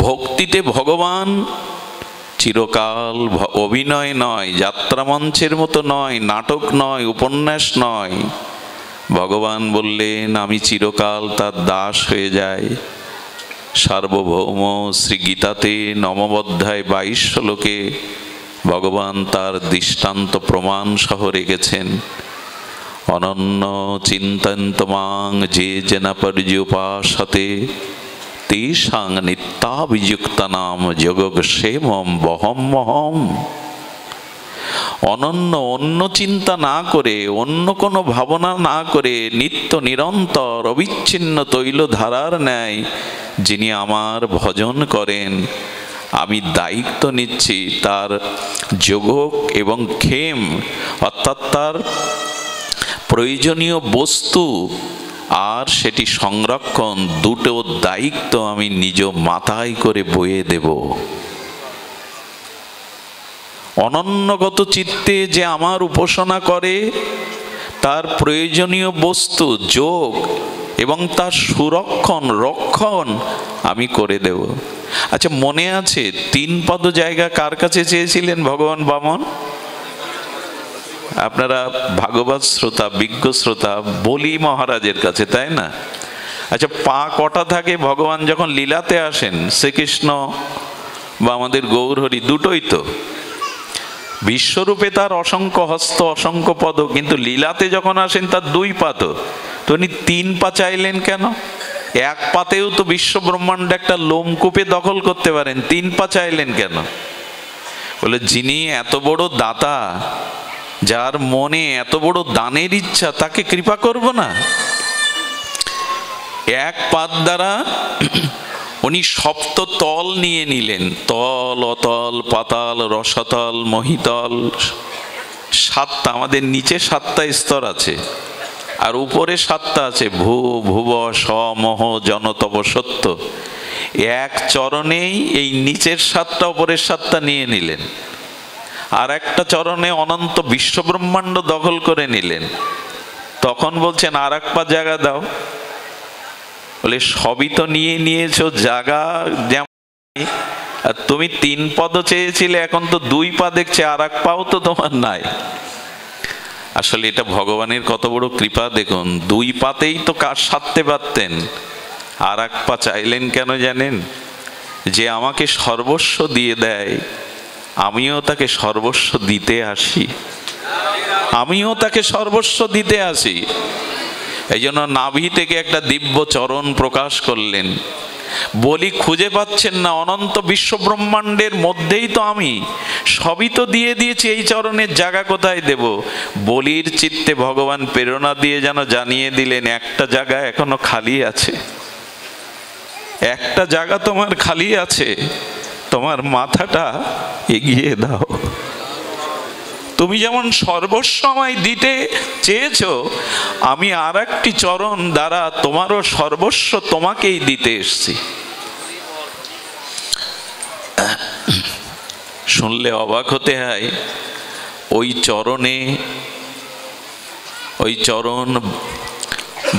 ভক্তিতে ভগবান চিরকাল অভিনয় নয়, যাত্রা মঞ্চের মতো নয়, নাটক নয়, উপন্যাস নয়। ভগবান বললেন আমি চিরকাল তার দাস হয়ে যাই। সার্বভৌম শ্রী গীতাতে নবম অধ্যায় 22 শ্লোকে ভগবান তার দৃষ্টান্ত প্রমাণ সহ রেখেছেন। অনন্য চিন্তন্ত মাং যে জনা পর্যুপাসতে তেষাং নিত্যাভিযুক্তানাম যোগক্ষেমম বহম্মহম। অনন্য, অন্য চিন্তা না করে, অন্য কোনো ভাবনা না করে, নিত্য নিরন্তর অবিচ্ছিন্ন তৈলধারার ন্যায় যিনি আমার ভজন করেন, আমি দায়িত্ব নিচ্ছি তার যোগ এবং ক্ষেম, অর্থাৎ তার প্রয়োজনীয় বস্তু আর সেটি সংরক্ষণ, দুটো দায়িত্ব আমি নিজ মাথায় করে বয়ে দেব। অনন্যগত চিত্তে যে আমার উপাসনা করে, তার প্রয়োজনীয় বস্তু যোগ এবং তার সুরক্ষণ রক্ষণ আমি করে দেব। আচ্ছা, মনে আছে 3 পদ জায়গা কার কাছে চেয়েছিলেন ভগবান বামন? আপনারা ভাগবত শ্রোতা, বিজ্ঞ শ্রোতা, বলি মহারাজের কাছে, তাই না? আচ্ছা, পা কটা থাকে ভগবান যখন লীলাতে আসেন? শ্রীকৃষ্ণ বা আমাদের গৌরহরি দুটোই তো। বিশ্বরূপে তার অসংখ্য হস্ত, অসংখ্য পদ, কিন্তু লীলাতে যখন আসেন তার 2 পা। তো উনি 3 পা চাইলেন কেন? 1 পাতেও তো বিশ্ব ব্রহ্মাণ্ড একটা লোমকূপে দখল করতে পারেন, 3 পা চাইলেন কেন? বলে যিনি এত বড় দাতা, যার মনে এত বড় দানের ইচ্ছা, তাকে কৃপা করব না? 1 পাত দ্বারা উনি সপ্ত তল নিয়ে নিলেন, তল, অতল, পাতাল, রসাতল, মহিতল। সাতটা, আমাদের নিচে সাতটা স্তর আছে আর উপরে সাতটা আছে, ভূ, ভুব, স, মহ, জন, তপ, সত্য। এক চরণেই এই নিচের সাতটা উপরের সাতটা নিয়ে নিলেন, আর একটা চরণে অনন্ত বিশ্বব্রহ্মাণ্ড দখল করে নিলেন। তখন বলছেন আর এক পা জায়গা দাও। বলে সবই তো নিয়ে নিয়েছো, জায়গা যেমন, আর তুমি 3 পদ চেয়েছিলে, এখন তো 2 পা দেখছে, আর এক পাও তো তোমার নাই। আসলে এটা ভগবানের কত বড় কৃপা দেখুন, 2 পাতেই তো কাজ সারতে পারতেন, আর এক পা চাইলেন কেন জানেন? যে আমাকে সর্বস্ব দিয়ে দেয়, আমিও তাকে সর্বস্ব দিতে আসি, আমিও তাকে সর্বস্ব দিতে আসি। এই জন্য নাভি থেকে একটা দিব্য চরণ প্রকাশ করলেন। বলি খুঁজে পাচ্ছেন না, অনন্ত বিশ্ব ব্রহ্মাণ্ডের মধ্যেই তো আমি, সবই তো দিয়ে দিয়েছি, এই চরণের জায়গা কোথায় দেব? বলির চিত্তে ভগবান প্রেরণা দিয়ে যেন জানিয়ে দিলেন, একটা জায়গা এখনো খালি আছে, একটা জায়গা তোমার খালি আছে, তোমার মাথাটা এগিয়ে দাও। তুমি যেমন সর্বস্ব আমায় দিতে চেয়েছো, আমি আর একটি চরণ দ্বারা তোমারও সর্বস্ব তোমাকেই দিতে এসছি। শুনলে অবাক হতে হয়। ওই চরণ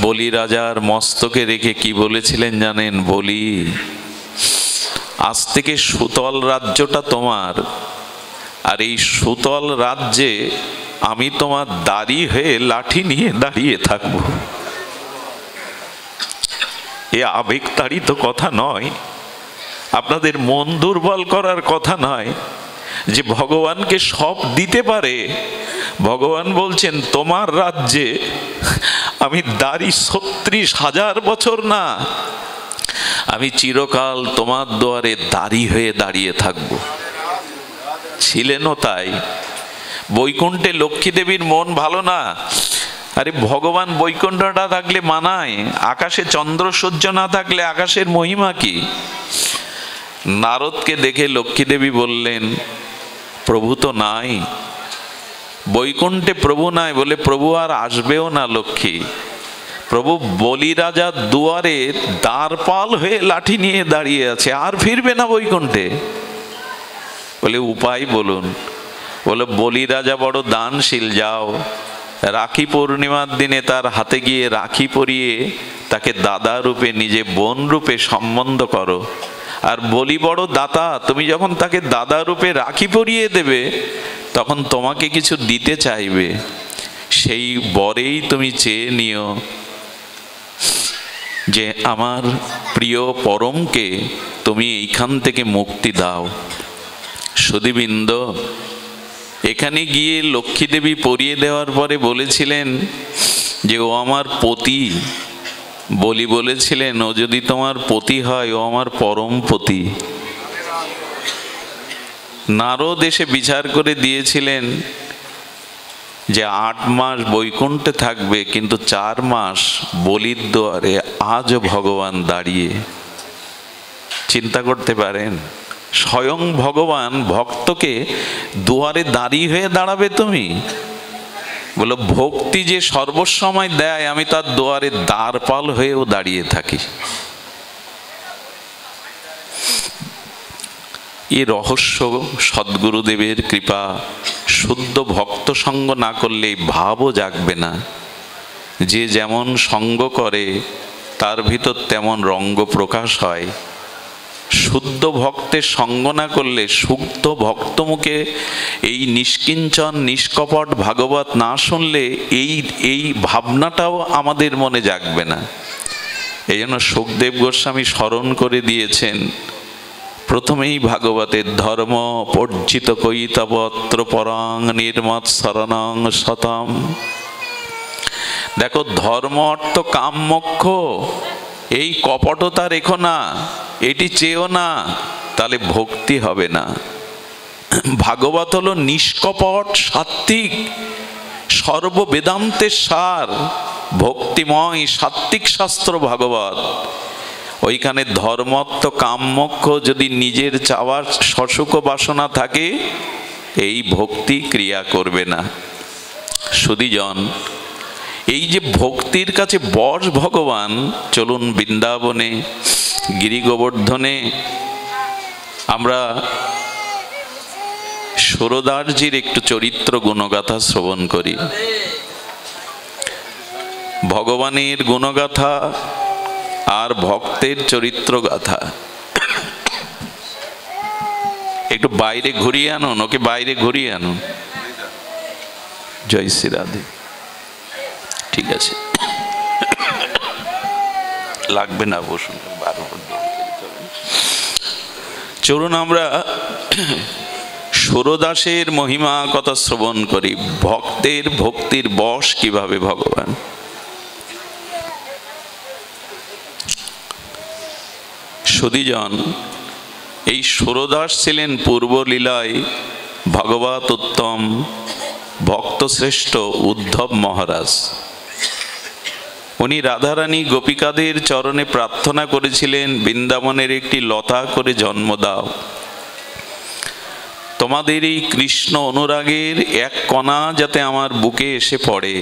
বলি রাজার মস্তকে রেখে কি বলেছিলেন জানেন? বলি, আজ থেকে সুতল রাজ্যটা তোমার, আর এই সুতল রাজ্যে আমি তোমার দাড়ি হয়ে লাঠি নিয়ে দাঁড়িয়ে থাকবো। এ আবেগতাড়িত কথা নয়, আপনাদের মন দুর্বল করার কথা নয়। যে ভগবানকে সব দিতে পারে, ভগবান বলছেন তোমার রাজ্যে আমি দাড়ি 36,000 বছর না, আমি চিরকাল তোমার দুয়ারে দাড়ি হয়ে দাঁড়িয়ে থাকবো। ছিলেনও তাই। বৈকুণ্ঠে লক্ষ্মী দেবীর মন ভালো না। আরে ভগবান বৈকুণ্ঠটা থাকলে মানায়, আকাশে চন্দ্র সূর্য না থাকলে আকাশের মহিমা কি? নারদকে দেখে লক্ষ্মী দেবী বললেন, প্রভু তো নাই বৈকুণ্ঠে, প্রভু নাই। বলে প্রভু আর আসবেও না লক্ষ্মী, প্রভু বলি রাজার দুয়ারে দ্বারপাল হয়ে লাঠি নিয়ে দাঁড়িয়ে আছে, আর ফিরবে না বৈকুণ্ঠে। বলে উপায় বলুন। বলে বলি রাজা বড় দানশীল, যাও রাখি পূর্ণিমার দিনে তার হাতে গিয়ে রাখি পরিয়ে তাকে দাদা রূপে, নিজে বোন রূপে সম্বন্ধ করো। আর বলি বড় দাতা, তুমি যখন তাকে দাদা রূপে রাখি পরিয়ে দেবে, তখন তোমাকে কিছু দিতে চাইবে, সেই বরেই তুমি চেয়ে নিও যে আমার প্রিয় পরমকে তুমি এইখান থেকে মুক্তি দাও। সুধীবৃন্দ, এখানে গিয়ে লক্ষ্মী দেবী পরিয়ে দেওয়ার পরে বলেছিলেন যে ও আমার পতি। বলি বলেছিলেন, ও যদি তোমার পতি হয়, ও আমার পরম পতি। নারদ এসে বিচার করে দিয়েছিলেন যে 8 মাস বৈকুণ্ঠে থাকবে, কিন্তু 4 মাস বলির দুয়ারে আজও ভগবান দাঁড়িয়ে। চিন্তা করতে পারেন, স্বয়ং ভগবান ভক্তকে দুয়ারে দাঁড়িয়ে হয়ে দাঁড়াবে তুমি? বলো ভক্তি যে সর্বসময় দেয়, আমি তার দুয়ারে দ্বারপাল হয়েও দাঁড়িয়ে থাকি। এই রহস্য সদ্গুরুদেবের কৃপা। শুদ্ধ ভক্ত সঙ্গ না করলে ভাবও জাগবে না। যে যেমন সঙ্গ করে তার ভিতর তেমন রঙ্গ প্রকাশ হয়। শুদ্ধ ভক্তের সঙ্গ না করলে, শুদ্ধ ভক্ত মুখে এই নিষ্কিঞ্চন নিষ্কপট ভাগবত না শুনলে এই ভাবনাটাও আমাদের মনে জাগবে না। এই জন্য সুখদেব গোস্বামী স্মরণ করে দিয়েছেন প্রথমেই ভাগবতের, ধর্ম পর্জিত কৈতবত্র পরাং নির্মৎ শরণং শতম। দেখো, ধর্ম অর্থ কাম মোক্ষ, এই কপটতা রেখো না, এটি চেয়েও না, তাহলে ভক্তি হবে না। ভাগবত হলো নিষ্কপট সাত্ত্বিক, সর্ববেদান্তের সার, ভক্তিময় সাত্ত্বিক শাস্ত্র ভাগবত। ওইখানে ধর্মত্ব কাম্যক্ষ যদি নিজের চাওয়ার সসুখ বাসনা থাকে, এই ভক্তি ক্রিয়া করবে না। সুধীজন, এই যে ভক্তির কাছে বশ ভগবান, চলুন বৃন্দাবনে গিরি গোবর্ধনে আমরা সুরদাসজির একটু চরিত্র গুণগাথা শ্রবণ করি। ভগবানের গুণগাথা আর ভক্তের চরিত্র গাথা। একটু বাইরে ঘুরিয়ে আনুন, ওকে বাইরে ঘুরিয়ে আনুন। জয় শ্রী রাধে। ঠিক আছে, লাগবে না, বসুন। চলুন আমরা সুরদাসের মহিমা কথা শ্রবণ করি। ভক্তের ভক্তির বশ কিভাবে ভগবান। সুধীজন, এই সুরদাস ছিলেন পূর্বলীলায় ভগবত উত্তম ভক্তশ্রেষ্ঠ উদ্ধব মহারাজ। উনি রাধারানী গোপিকাদের চরণে প্রার্থনা করেছিলেন, বৃন্দাবনের একটি লতা করে জন্ম দাও। তোমাদের এই কৃষ্ণ অনুরাগের এক কণা যাতে আমার বুকে এসে পড়ে,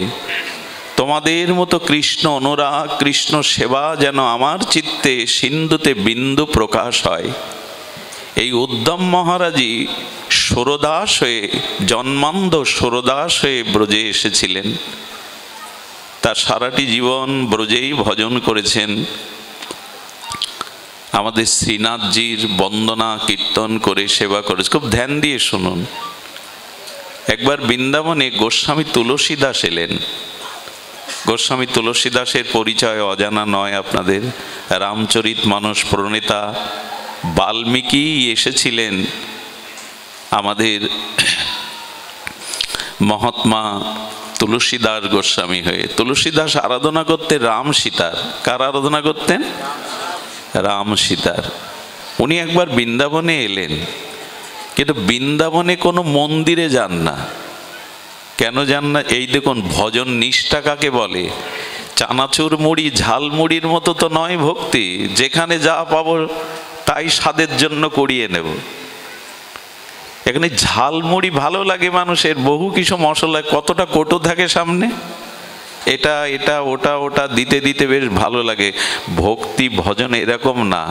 তোমাদের মতো কৃষ্ণ অনুরাগ কৃষ্ণ সেবা যেন আমার চিত্তে সিন্ধুতে বিন্দু প্রকাশ হয়। এই উদ্ধব মহারাজই সুরদাস হয়ে, জন্মান্ধ সুরদাস হয়ে ব্রজে এসেছিলেন। তার সারাটি জীবন ব্রজেই ভজন করেছেন। আমাদের শ্রীনাথজির বন্দনা কীর্তন করে সেবা করেছে। খুব ধ্যান দিয়ে শুনুন। একবার বৃন্দাবনে গোস্বামী তুলসীদাস এলেন। গোস্বামী তুলসীদাসের পরিচয় অজানা নয় আপনাদের। রামচরিত মানস প্রণেতা বাল্মীকি এসেছিলেন আমাদের মহাত্মা তুলসীদাস গোস্বামী হয়ে। তুলসীদাস আরাধনা করতেন রাম সীতার। কার আরাধনা করতেন? রাম সীতার। উনি একবার বৃন্দাবনে এলেন, কিন্তু বৃন্দাবনে কোনো মন্দিরে যান না। কেন যান না? এই দেখুন, ভজন নিষ্ঠা কাকে বলে। চানাচুর মুড়ি ঝাল মুড়ির মতো তো নয় ভক্তি, যেখানে যা পাবো তাই স্বাদের জন্য করিয়ে নেব। এখানে ঝালমুড়ি ভালো লাগে মানুষের, বহু কিছু মশলা, কতটা কটু থাকে সামনে, এটা এটা ওটা ওটা দিতে দিতে বেশ ভালো লাগে। ভক্তি ভজন এরকম না,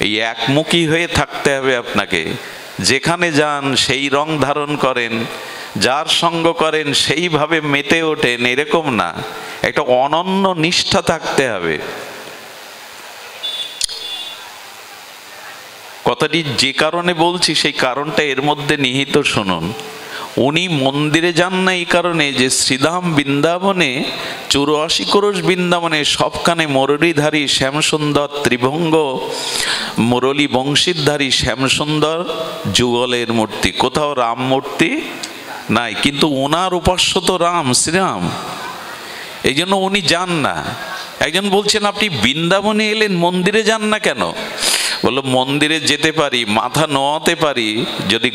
এই একমুখী হয়ে থাকতে হবে আপনাকে। যেখানে যান সেই রং ধারণ করেন, যার সঙ্গ করেন সেইভাবে মেতে ওঠেন, এরকম না। একটা অনন্য নিষ্ঠা থাকতে হবে। কথাটি যে কারণে বলছি সেই কারণটা এর মধ্যে নিহিত, শুনুন। উনি মন্দিরে যান না এই কারণে যে শ্রীধাম বৃন্দাবনে 84 ক্রোশ বৃন্দাবনে সবখানে মুরলীধারী শ্যামসুন্দর ত্রিভঙ্গ মুরলী বংশীধারী শ্যামসুন্দর যুগলের মূর্তি, কোথাও রাম মূর্তি নাই। কিন্তু ওনার উপাস্য তো রাম, শ্রীরাম। এই জন্য উনি যান না। একজন বলছেন আপনি বৃন্দাবনে এলেন, মন্দিরে যান না কেন? বললো মন্দিরে যেতে পারি, মাথা নোয়াতে পারি, যদি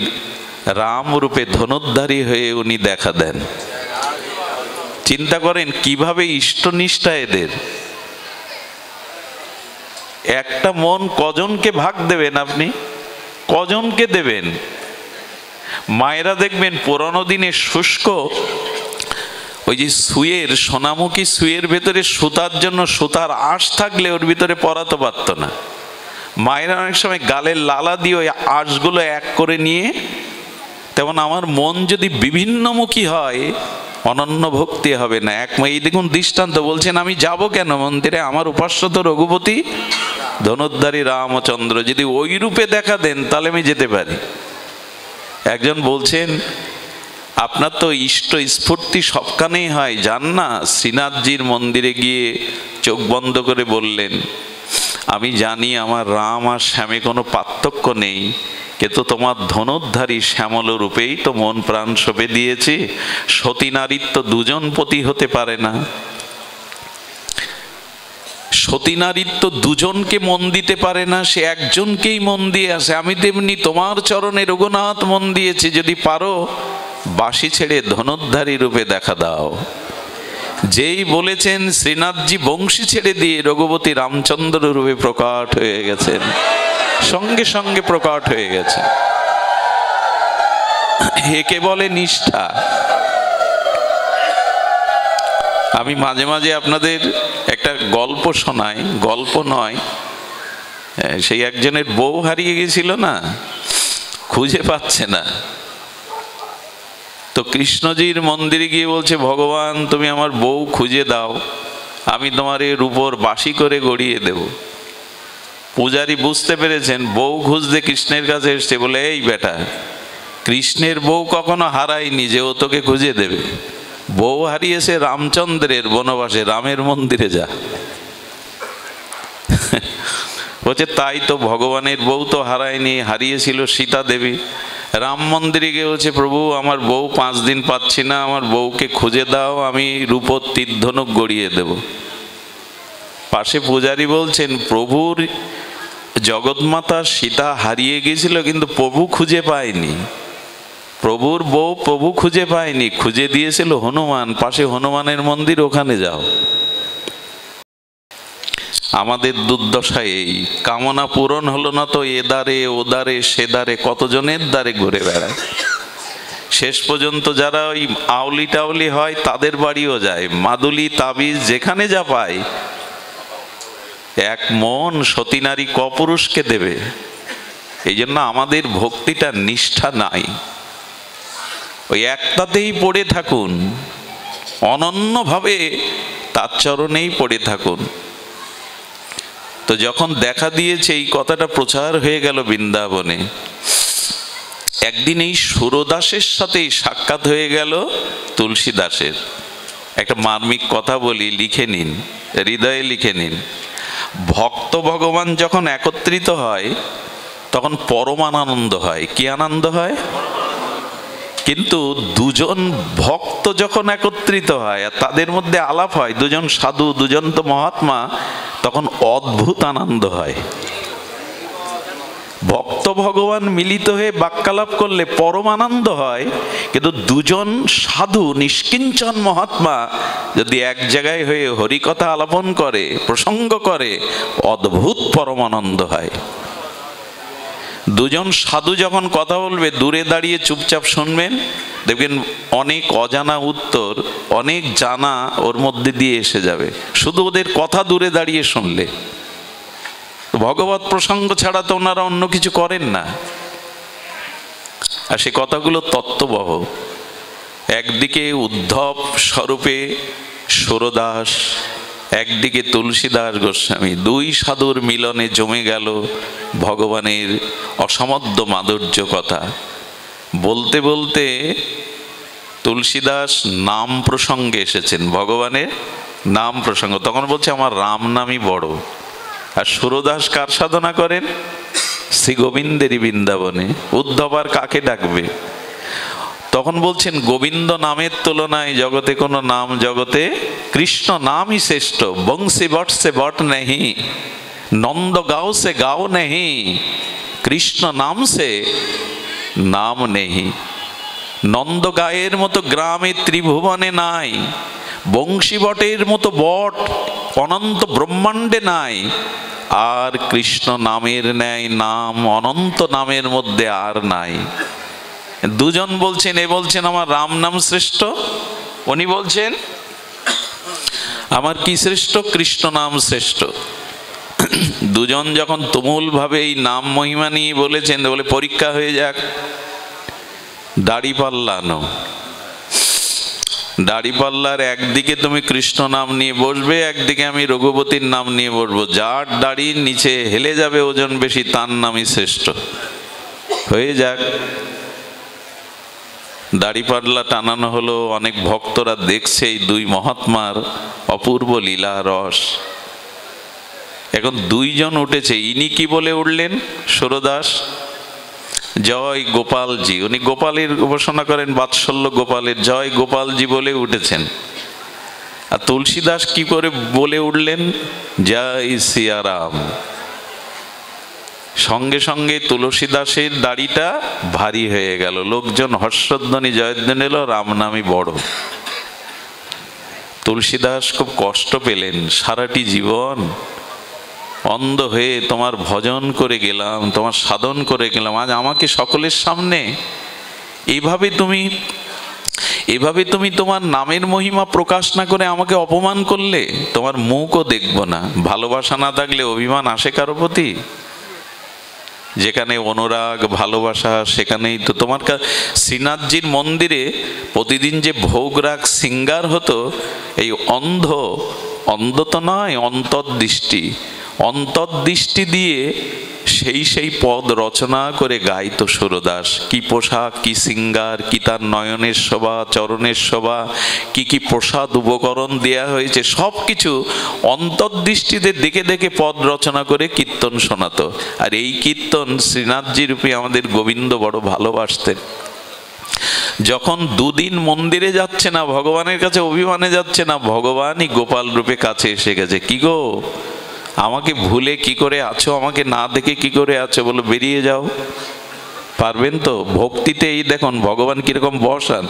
রাম রূপে ধনুর্ধারী হয়ে উনি দেখা দেন। চিন্তা করেন কিভাবে ইষ্টনিষ্ঠা এদের। একটা মন কজনকে ভাগ দেবেন আপনি? কজনকে দেবেন? মায়েরা দেখবেন পুরনো দিনে শুষ্ক ওই যে সুয়ের, সোনামুখী সুয়ের ভেতরে সুতার জন্য সুতার আঁশ থাকলে ওর ভিতরে পরাতে পারত না। মায়েরা অনেক সময় গালের লালা দিয়ে ওই আঁশগুলো এক করে নিয়ে, তেমন আমার মন যদি বিভিন্নমুখী হয় অনন্য ভক্তি হবে না। এই দেখুন দৃষ্টান্ত। বলছেন আমি যাব কেন মন্দিরে? আমার উপাস্য তো রঘুপতি ধনুর্ধারী রামচন্দ্র, যদি ওই রূপে দেখা দেন তাহলে আমি যেতে পারি। একজন বলছেন আপনার তো ইষ্ট স্ফূর্তি সবখানেই হয়, যান না। শ্রীনাথজির মন্দিরে গিয়ে চোখ বন্ধ করে বললেন আমি জানি আমার রাম আর শ্যামে কোনো পার্থক্য নেই, কিন্তু তোমার ধনুর্ধারী শ্যামল রূপেই তো মন প্রাণ সঁপে দিয়েছি। সতী নারীর তো দুজন পতি হতে পারে না, সতী নারীর তো দুজনকে মন দিতে পারে না, সে একজনকেই মন দিয়ে আসে। আমি তেমনি তোমার চরণে রঘুনাথ মন দিয়েছি, যদি পারো বাঁশি ছেড়ে ধনুর্ধারী রূপে দেখা দাও। যেই বলেছেন শ্রীনাথজি বংশী ছেড়ে দিয়ে রঘুপতি রামচন্দ্র রূপে প্রকট হয়ে গেছেন, সঙ্গে সঙ্গে প্রকট হয়ে গেছে। একে বলে নিষ্ঠা। আমি মাঝে মাঝে আপনাদের একটা গল্প শোনাই, গল্প নয়, সেই একজনের বউ হারিয়ে গেছিল না, খুঁজে পাচ্ছে না, তো কৃষ্ণজির মন্দিরে গিয়ে বলছে, ভগবান তুমি আমার বউ খুঁজে দাও, আমি তোমার এর উপর বাসি করে গড়িয়ে দেব। পূজারী বুঝতে পেরেছেন বউ খুঁজতে কৃষ্ণের কাছে এসছে, বলে এই বেটা, কৃষ্ণের বউ কখনো হারায়নি যে ও তোকে খুঁজে দেবে, বউ হারিয়েছে রামচন্দ্রের বনবাসে, রামের মন্দিরে যা। বলছে তাই তো, ভগবানের বউ তো হারায়নি, হারিয়েছিল সীতা দেবী। রাম মন্দিরে গিয়ে বলছে, প্রভু আমার বউ 5 দিন পাচ্ছি না, আমার বউকে খুঁজে দাও, আমি রূপোর তীর ধনুক গড়িয়ে দেব। পাশে পূজারী বলছেন, প্রভুর জগৎমাতা সীতা হারিয়ে গিয়েছিল কিন্তু প্রভু খুঁজে পায়নি, প্রভুর বউ প্রভু খুঁজে পায়নি, খুঁজে দিয়েছিল হনুমান, পাশে হনুমানের মন্দির, ওখানে যাও। আমাদের দুর্দশা এই, কামনা পূরণ হলো না তো এদারে ওদারে সেদারে কতজনের দ্বারে ঘুরে বেড়ায়। শেষ পর্যন্ত যারা ওই আউলি টাউলি হয় তাদের বাড়িও যায়, মাদুলি তাবিজ যেখানে যা পায়। এক মন সতী নারী কপুরুষকে দেবে? এই জন্য আমাদের ভক্তিটা নিষ্ঠা নাই, ওই একটাতেই পড়ে থাকুন, অনন্যভাবে তার চরণেই পড়ে থাকুন। তো যখন দেখা দিয়েছে এই কথাটা প্রচার হয়ে গেল বৃন্দাবনে, একদিন এই সুরদাসের সাথে সাক্ষাৎ হয়ে গেল তুলসীদাসের। একটা মার্মিক কথা বলি, লিখে নিন, হৃদয়ে লিখে নিন। ভক্ত ভগবান যখন একত্রিত হয় তখন পরমানন্দ হয়। কি আনন্দ হয়? কিন্তু দুজন ভক্ত যখন একত্রিত হয় আর তাদের মধ্যে আলাপ হয়, দুজন সাধু, দুজন তো মহাত্মা, তখন অদ্ভুত আনন্দ হয়। ভক্ত ভগবান মিলিত হয়ে বাক্যালাপ করলে পরম আনন্দ হয়, কিন্তু দুজন সাধু নিষ্কিঞ্চন মহাত্মা যদি এক জায়গায় হয়ে হরিকথা আলাপন করে, প্রসঙ্গ করে, অদ্ভুত পরম আনন্দ হয়। দুজন সাধু যখন কথা বলবে, দূরে দাঁড়িয়ে চুপচাপ শুনবেন, দেখবেন অনেক অজানা উত্তর, অনেক জানা ওর মধ্যে দিয়ে এসে যাবে, শুধু ওদের কথা দূরে দাঁড়িয়ে শুনলে। ভগবত প্রসঙ্গ ছাড়া তো ওনারা অন্য কিছু করেন না। আর সে কথাগুলো তত্ত্ববহ। একদিকে উদ্ধব স্বরূপে সুরদাস, একদিকে তুলসীদাস গোস্বামী, দুই সাধুর মিলনে জমে গেল ভগবানের অসামধ্য মাধুর্য কথা। বলতে বলতে তুলসীদাস নাম প্রসঙ্গে এসেছেন, ভগবানের নাম প্রসঙ্গ, তখন বলছে আমার রাম নামই বড়। আর সুরদাস কার সাধনা করেন? শ্রী গোবিন্দেরই বৃন্দাবনে। উদ্ধব আর কাকে ডাকবে? তখন বলছেন গোবিন্দ নামের তুলনায় জগতে কোনো নাম, জগতে কৃষ্ণ নামই শ্রেষ্ঠ। বংশী বট সে বট নেহি, নন্দ গাও সে গাও নেহি, কৃষ্ণ নাম সে নাম নেহি। নন্দ গায়ের মতো গ্রামে ত্রিভুবনে নাই, বংশী বটের মতো বট অনন্ত ব্রহ্মাণ্ডে নাই, আর কৃষ্ণ নামের ন্যায় নাম অনন্ত নামের মধ্যে আর নাই। দুজন বলছেন, এ বলছেন আমার রাম নাম শ্রেষ্ঠ, উনি বলছেন আমার কি শ্রেষ্ঠ? কৃষ্ণ নাম শ্রেষ্ঠ। দুজন যখন তুমুল ভাবে এই নাম মহিমা নিয়ে বলেছেন, বলে পরীক্ষা হয়ে যাক, দাড়ি পাল্লানো। দাড়ি পাল্লার একদিকে তুমি কৃষ্ণ নাম নিয়ে বসবে, একদিকে আমি রঘুপতির নাম নিয়ে বসবো। যার দাড়ির নিচে হেলে যাবে ওজন বেশি, তার নামই শ্রেষ্ঠ। হয়ে যাক। দাড়িপাল্লা টানানো হলো, অনেক ভক্তরা দেখছে এই দুই মহাত্মার অপূর্ব লীলা রস। এখন দুইজন উঠেছে, ইনি কি বলে উঠলেন? সুরদাস জয় গোপালজি, উনি গোপালের উপাসনা করেন, বাৎসল্য গোপালের, জয় গোপালজি বলে উঠেছেন। আর তুলসীদাস কি করে বলে উঠলেন? জয় সিয়ারাম। সঙ্গে সঙ্গে তুলসীদাসের দাড়িটা ভারী হয়ে গেল, লোকজন হর্ষধ্বনি জয়ধ্বনি এলো, রাম নামই বড়। তুলসীদাস খুব কষ্ট পেলেন, সারাটি জীবন অন্ধ হয়ে তোমার ভজন করে গেলাম, তোমার সাধন করে গেলাম, আজ আমাকে সকলের সামনে এভাবে তুমি তোমার নামের মহিমা প্রকাশ না করে আমাকে অপমান করলে, তোমার মুখও দেখব না। ভালোবাসা না থাকলে অভিমান আসে কারো প্রতি? যেখানে অনুরাগ ভালোবাসা সেখানেই তো তোমার শ্রীনাথজির মন্দিরে প্রতিদিন যে ভোগ রাগ সিঙ্গার হতো, এই অন্ধ তো নয়, অন্তর্দৃষ্টি দিয়ে সেই পদ রচনা করে গাইতো সুরদাস। কি পোশাক, কি সিঙ্গার, কি তার নয়নের শোভা, চরণের শোভা, কি প্রসাদ উপকরণ দেয়া হয়েছে, সব কিছু অন্তর্দৃষ্টিতে দেখে দেখে পদ রচনা করে কীর্তন শোনাতো। আর এই কীর্তন শ্রীনাথজি রূপে আমাদের গোবিন্দ বড় ভালোবাসতেন। যখন দুদিন মন্দিরে যাচ্ছে না, ভগবানের কাছে অভিমানে যাচ্ছে না, ভগবানই গোপাল রূপে কাছে এসে গেছে। কি গো, আমাকে ভুলে কি করে আছো, আমাকে না দেখে কি করে আছো, বলো বেরিয়ে যাও। পারবেন তো? ভক্তিতে এই দেখুন ভগবান কিরকম বসান,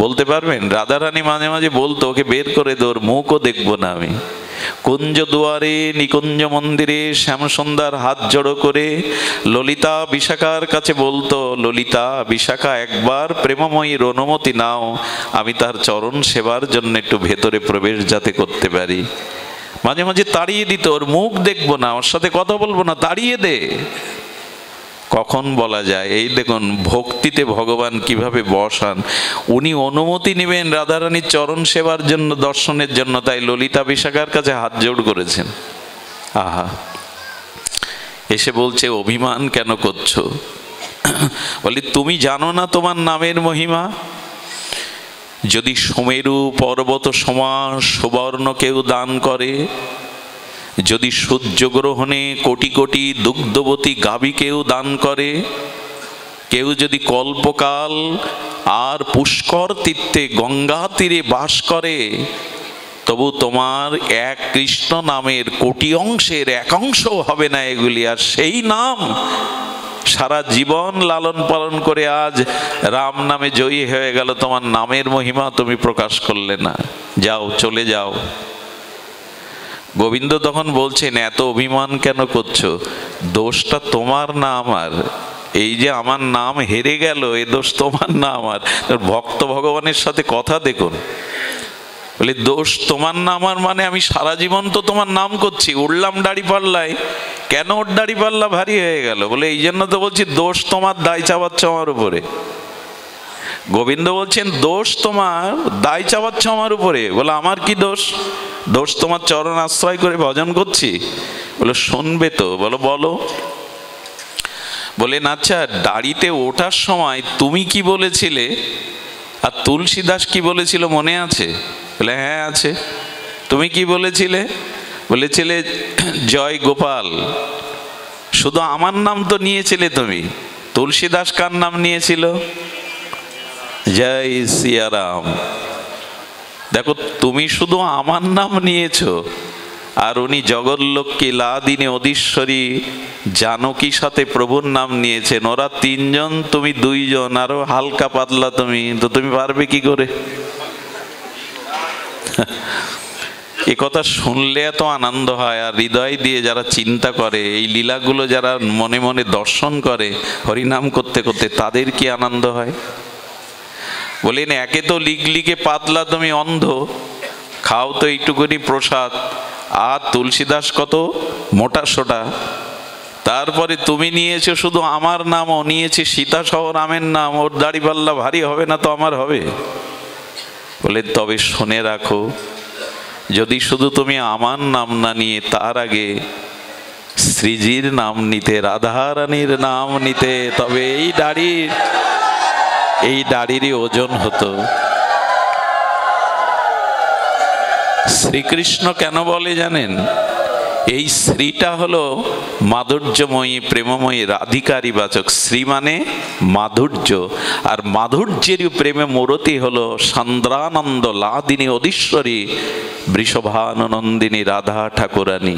বলতে পারবেন? রাধারানী মাঝে মাঝে বলতো, ওকে বের করে দে, ওর মুখও দেখবো না আমি। কুঞ্জ দুয়ারে নিকুঞ্জ মন্দিরে শ্যামসন্ধ্যার হাত জড়ো করে ললিতা বিশাখার কাছে বলতো, ললিতা বিশাখা একবার প্রেমময়ীর অনুমতি নাও, আমি তার চরণ সেবার জন্য একটু ভেতরে প্রবেশ যাতে করতে পারি। মাঝে মাঝে তাড়িয়ে দিত, ওর মুখ দেখবো না, ওর সাথে কথা বলবো না, তাড়িয়ে দে। কখন বলা যায়? এই দেখুন ভক্তিতে ভগবান কিভাবে বসান। উনি অনুমতি নেবেন রাধারানীর চরণ সেবার জন্য, দর্শনের জন্য, তাই ললিতা বিশাখার কাছে হাত জোড় করেছেন। আহা, এসে বলছে অভিমান কেন করছো? বলি তুমি জানো না তোমার নামের মহিমা? যদি সুমেরু পর্বত সমান সুবর্ণ কেউ দান করে, যদি সূর্যগ্রহণে কোটি কোটি দুগ্ধবতী গাভী কেউ দান করে, কেউ যদি কল্পকাল আর পুষ্কর তীর্থে গঙ্গা তীরে বাস করে, তবু তোমার এক কৃষ্ণ নামের কোটি অংশের এক অংশও হবে না এগুলি। আর সেই নাম সারা জীবন লালন পালন করে আজ রাম নামে জয়ী হয়ে গেল, তোমার নামের মহিমা তুমি প্রকাশ করলে না, যাও চলে যাও। গোবিন্দ তখন বলছেন, এত অভিমান কেন করছো? দোষটা তোমার না আমার। এই যে আমার নাম হেরে গেল, এ দোষ তোমার না আমার। ভক্ত ভগবানের সাথে কথা দেখুন, বলে দোষ তোমার না আমার, মানে আমি সারা জীবন তো তোমার নাম করছি, উঠলাম দাড়ি পাল্লায়, কেন ওর দাড়ি পাল্লা ভারী হয়ে গেল? বলে এই জন্য তো বলছি দোষ তোমার, দায় চাপাচ্ছ আমার উপরে। গোবিন্দ বলছেন দোষ তোমার, দায় চাপাচ্ছ আমার উপরে। বলে আমার কি দোষ? দোষ তোমার চরণ আশ্রয় করে ভজন করছি। বলে শুনবে তো? বলো বলো। বলেন আচ্ছা, দাড়িতে ওঠার সময় তুমি কি বলেছিলে আর তুলসীদাস কি বলেছিল মনে আছে? বলে হ্যাঁ আছে। তুমি কি বলেছিলে? বলেছিলে জয় গোপাল। শুধু আমার নাম তো নিয়েছিলে তুমি, তুলসীদাস কার নাম নিয়েছিল? জয় সিয়ারাম। দেখো, তুমি শুধু আমার নাম নিয়েছো, আর উনি জগৎলক্ষ্মী লাদিনী অধীশ্বরী জানকী সাথে প্রভুর নাম নিয়েছেন। ওরা তিনজন, তুমি দুইজন, আরো হালকা পাতলা তুমি, তো তুমি পারবে কি করে? এ কথা শুনলে এত আনন্দ হয়। আর হৃদয় দিয়ে যারা চিন্তা করে, এই লীলাগুলো যারা মনে মনে দর্শন করে হরিনাম করতে করতে, তাদের কি আনন্দ হয়। বলেন একে তো লিগলিগে পাতলা, তুমি অন্ধ, খাও তো এইটুকুনি প্রসাদ, আর তুলসীদাস কত মোটা সোটা। তারপরে তুমি নিয়েছো শুধু আমার নাম, ও নিয়েছে সীতা সহ রামের নাম, ওর দাড়ি পাল্লা ভারী হবে না তো আমার হবে? বলে তবে শুনে রাখো, যদি শুধু তুমি আমার নাম না নিয়ে তার আগে শ্রীজির নাম নিতে, রাধারানীর নাম নিতে, তবে এই দাড়িরই ওজন হতো। শ্রীকৃষ্ণ কেন বলে জানেন? এই শ্রীটা হলো মাধুর্যময়ী প্রেমময়ী রাধিকারী বাচক। শ্রী মানে মাধুর্য, আর মাধুর্যেরই প্রেমে মূরতি হলো সান্দ্রানন্দ লাদিনী অধীশ্বরী বৃষভানন্দিনী রাধা ঠাকুরানী।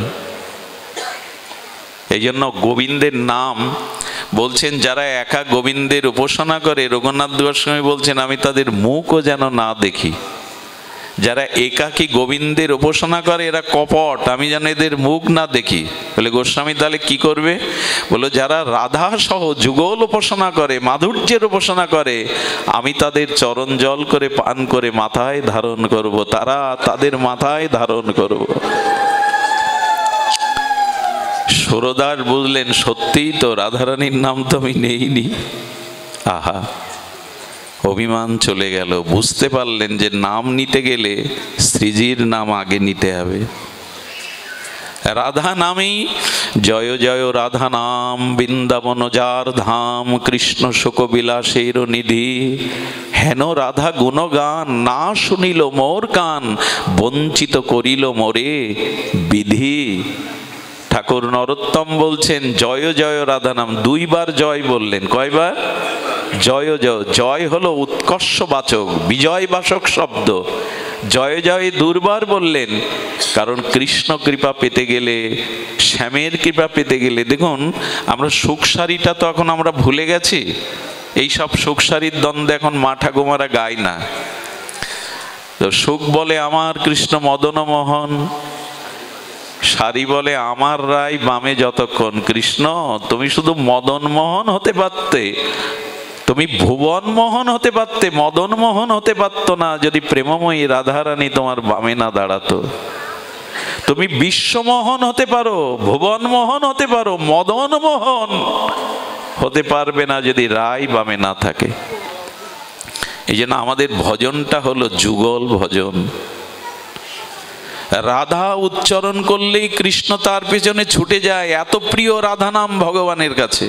এই জন্য গোবিন্দের নাম বলছেন, যারা একা গোবিন্দের উপাসনা করে, রঘুনাথ গোস্বামী বলছেন আমি তাদের মুখও যেন না দেখি। যারা একাকী গোবিন্দের উপাসনা করে এরা কপট, আমি যেন এদের মুখ না দেখি। বলে গোস্বামী তাহলে কি করবে? বলো যারা রাধা সহ যুগল উপাসনা করে, মাধুর্যের উপাসনা করে, আমি তাদের চরণ জল করে পান করে মাথায় ধারণ করব, তারা তাদের মাথায় ধারণ করব। সুরদাস বুঝলেন সত্যিই তো রাধারানীর নাম তো আমি নেইনি। আহা, অভিমান চলে গেল। বুঝতে পারলেন যে নাম নিতে গেলে শ্রীজির নাম আগে নিতে হবে। রাধা নামেই জয় জয় রাধা নাম, বৃন্দাবন যার ধাম, কৃষ্ণ শোক বিলাসের নিধি, হেন রাধা গুণগান, না শুনিল মোর কান, বঞ্চিত করিল মোরে বিধি। ঠাকুর নরোত্তম বলছেন জয় জয় রাধা নাম, দুইবার জয় বললেন। কয়বার? জয় জয়। জয় হলো উৎকর্ষবাচক, বিজয়বাচক শব্দ। জয় জয় দুর্বার বললেন, কারণ কৃষ্ণ কৃপা পেতে গেলে, শ্যামের কৃপা পেতে গেলে, দেখুন আমরা সুখসারিটা তো এখন আমরা ভুলে গেছি। এই সব সুখসারির দ্বন্দ্বে এখন মা ঠাকুমারা গায় না। তো সুখ বলে আমার কৃষ্ণ মদন মোহন, সারি বলে আমার রায় বামে যতক্ষণ। কৃষ্ণ তুমি শুধু মদন মোহন হতে পারতে, তুমি ভুবন মোহন হতে পারতে, মদন মোহন হতে পারতো না যদি প্রেমময়ী রাধারানী তোমার বামে না দাঁড়াতো। তুমি বিশ্বমোহন হতে পারো, ভুবন মোহন হতে পারো, মদন মোহন হতে পারবে না যদি রায় বামে না থাকে। এই জন্য আমাদের ভজনটা হলো যুগল ভজন। রাধা উচ্চারণ করলেই কৃষ্ণ তার পেছনে ছুটে যায়, এত প্রিয় রাধা নাম ভগবানের কাছে।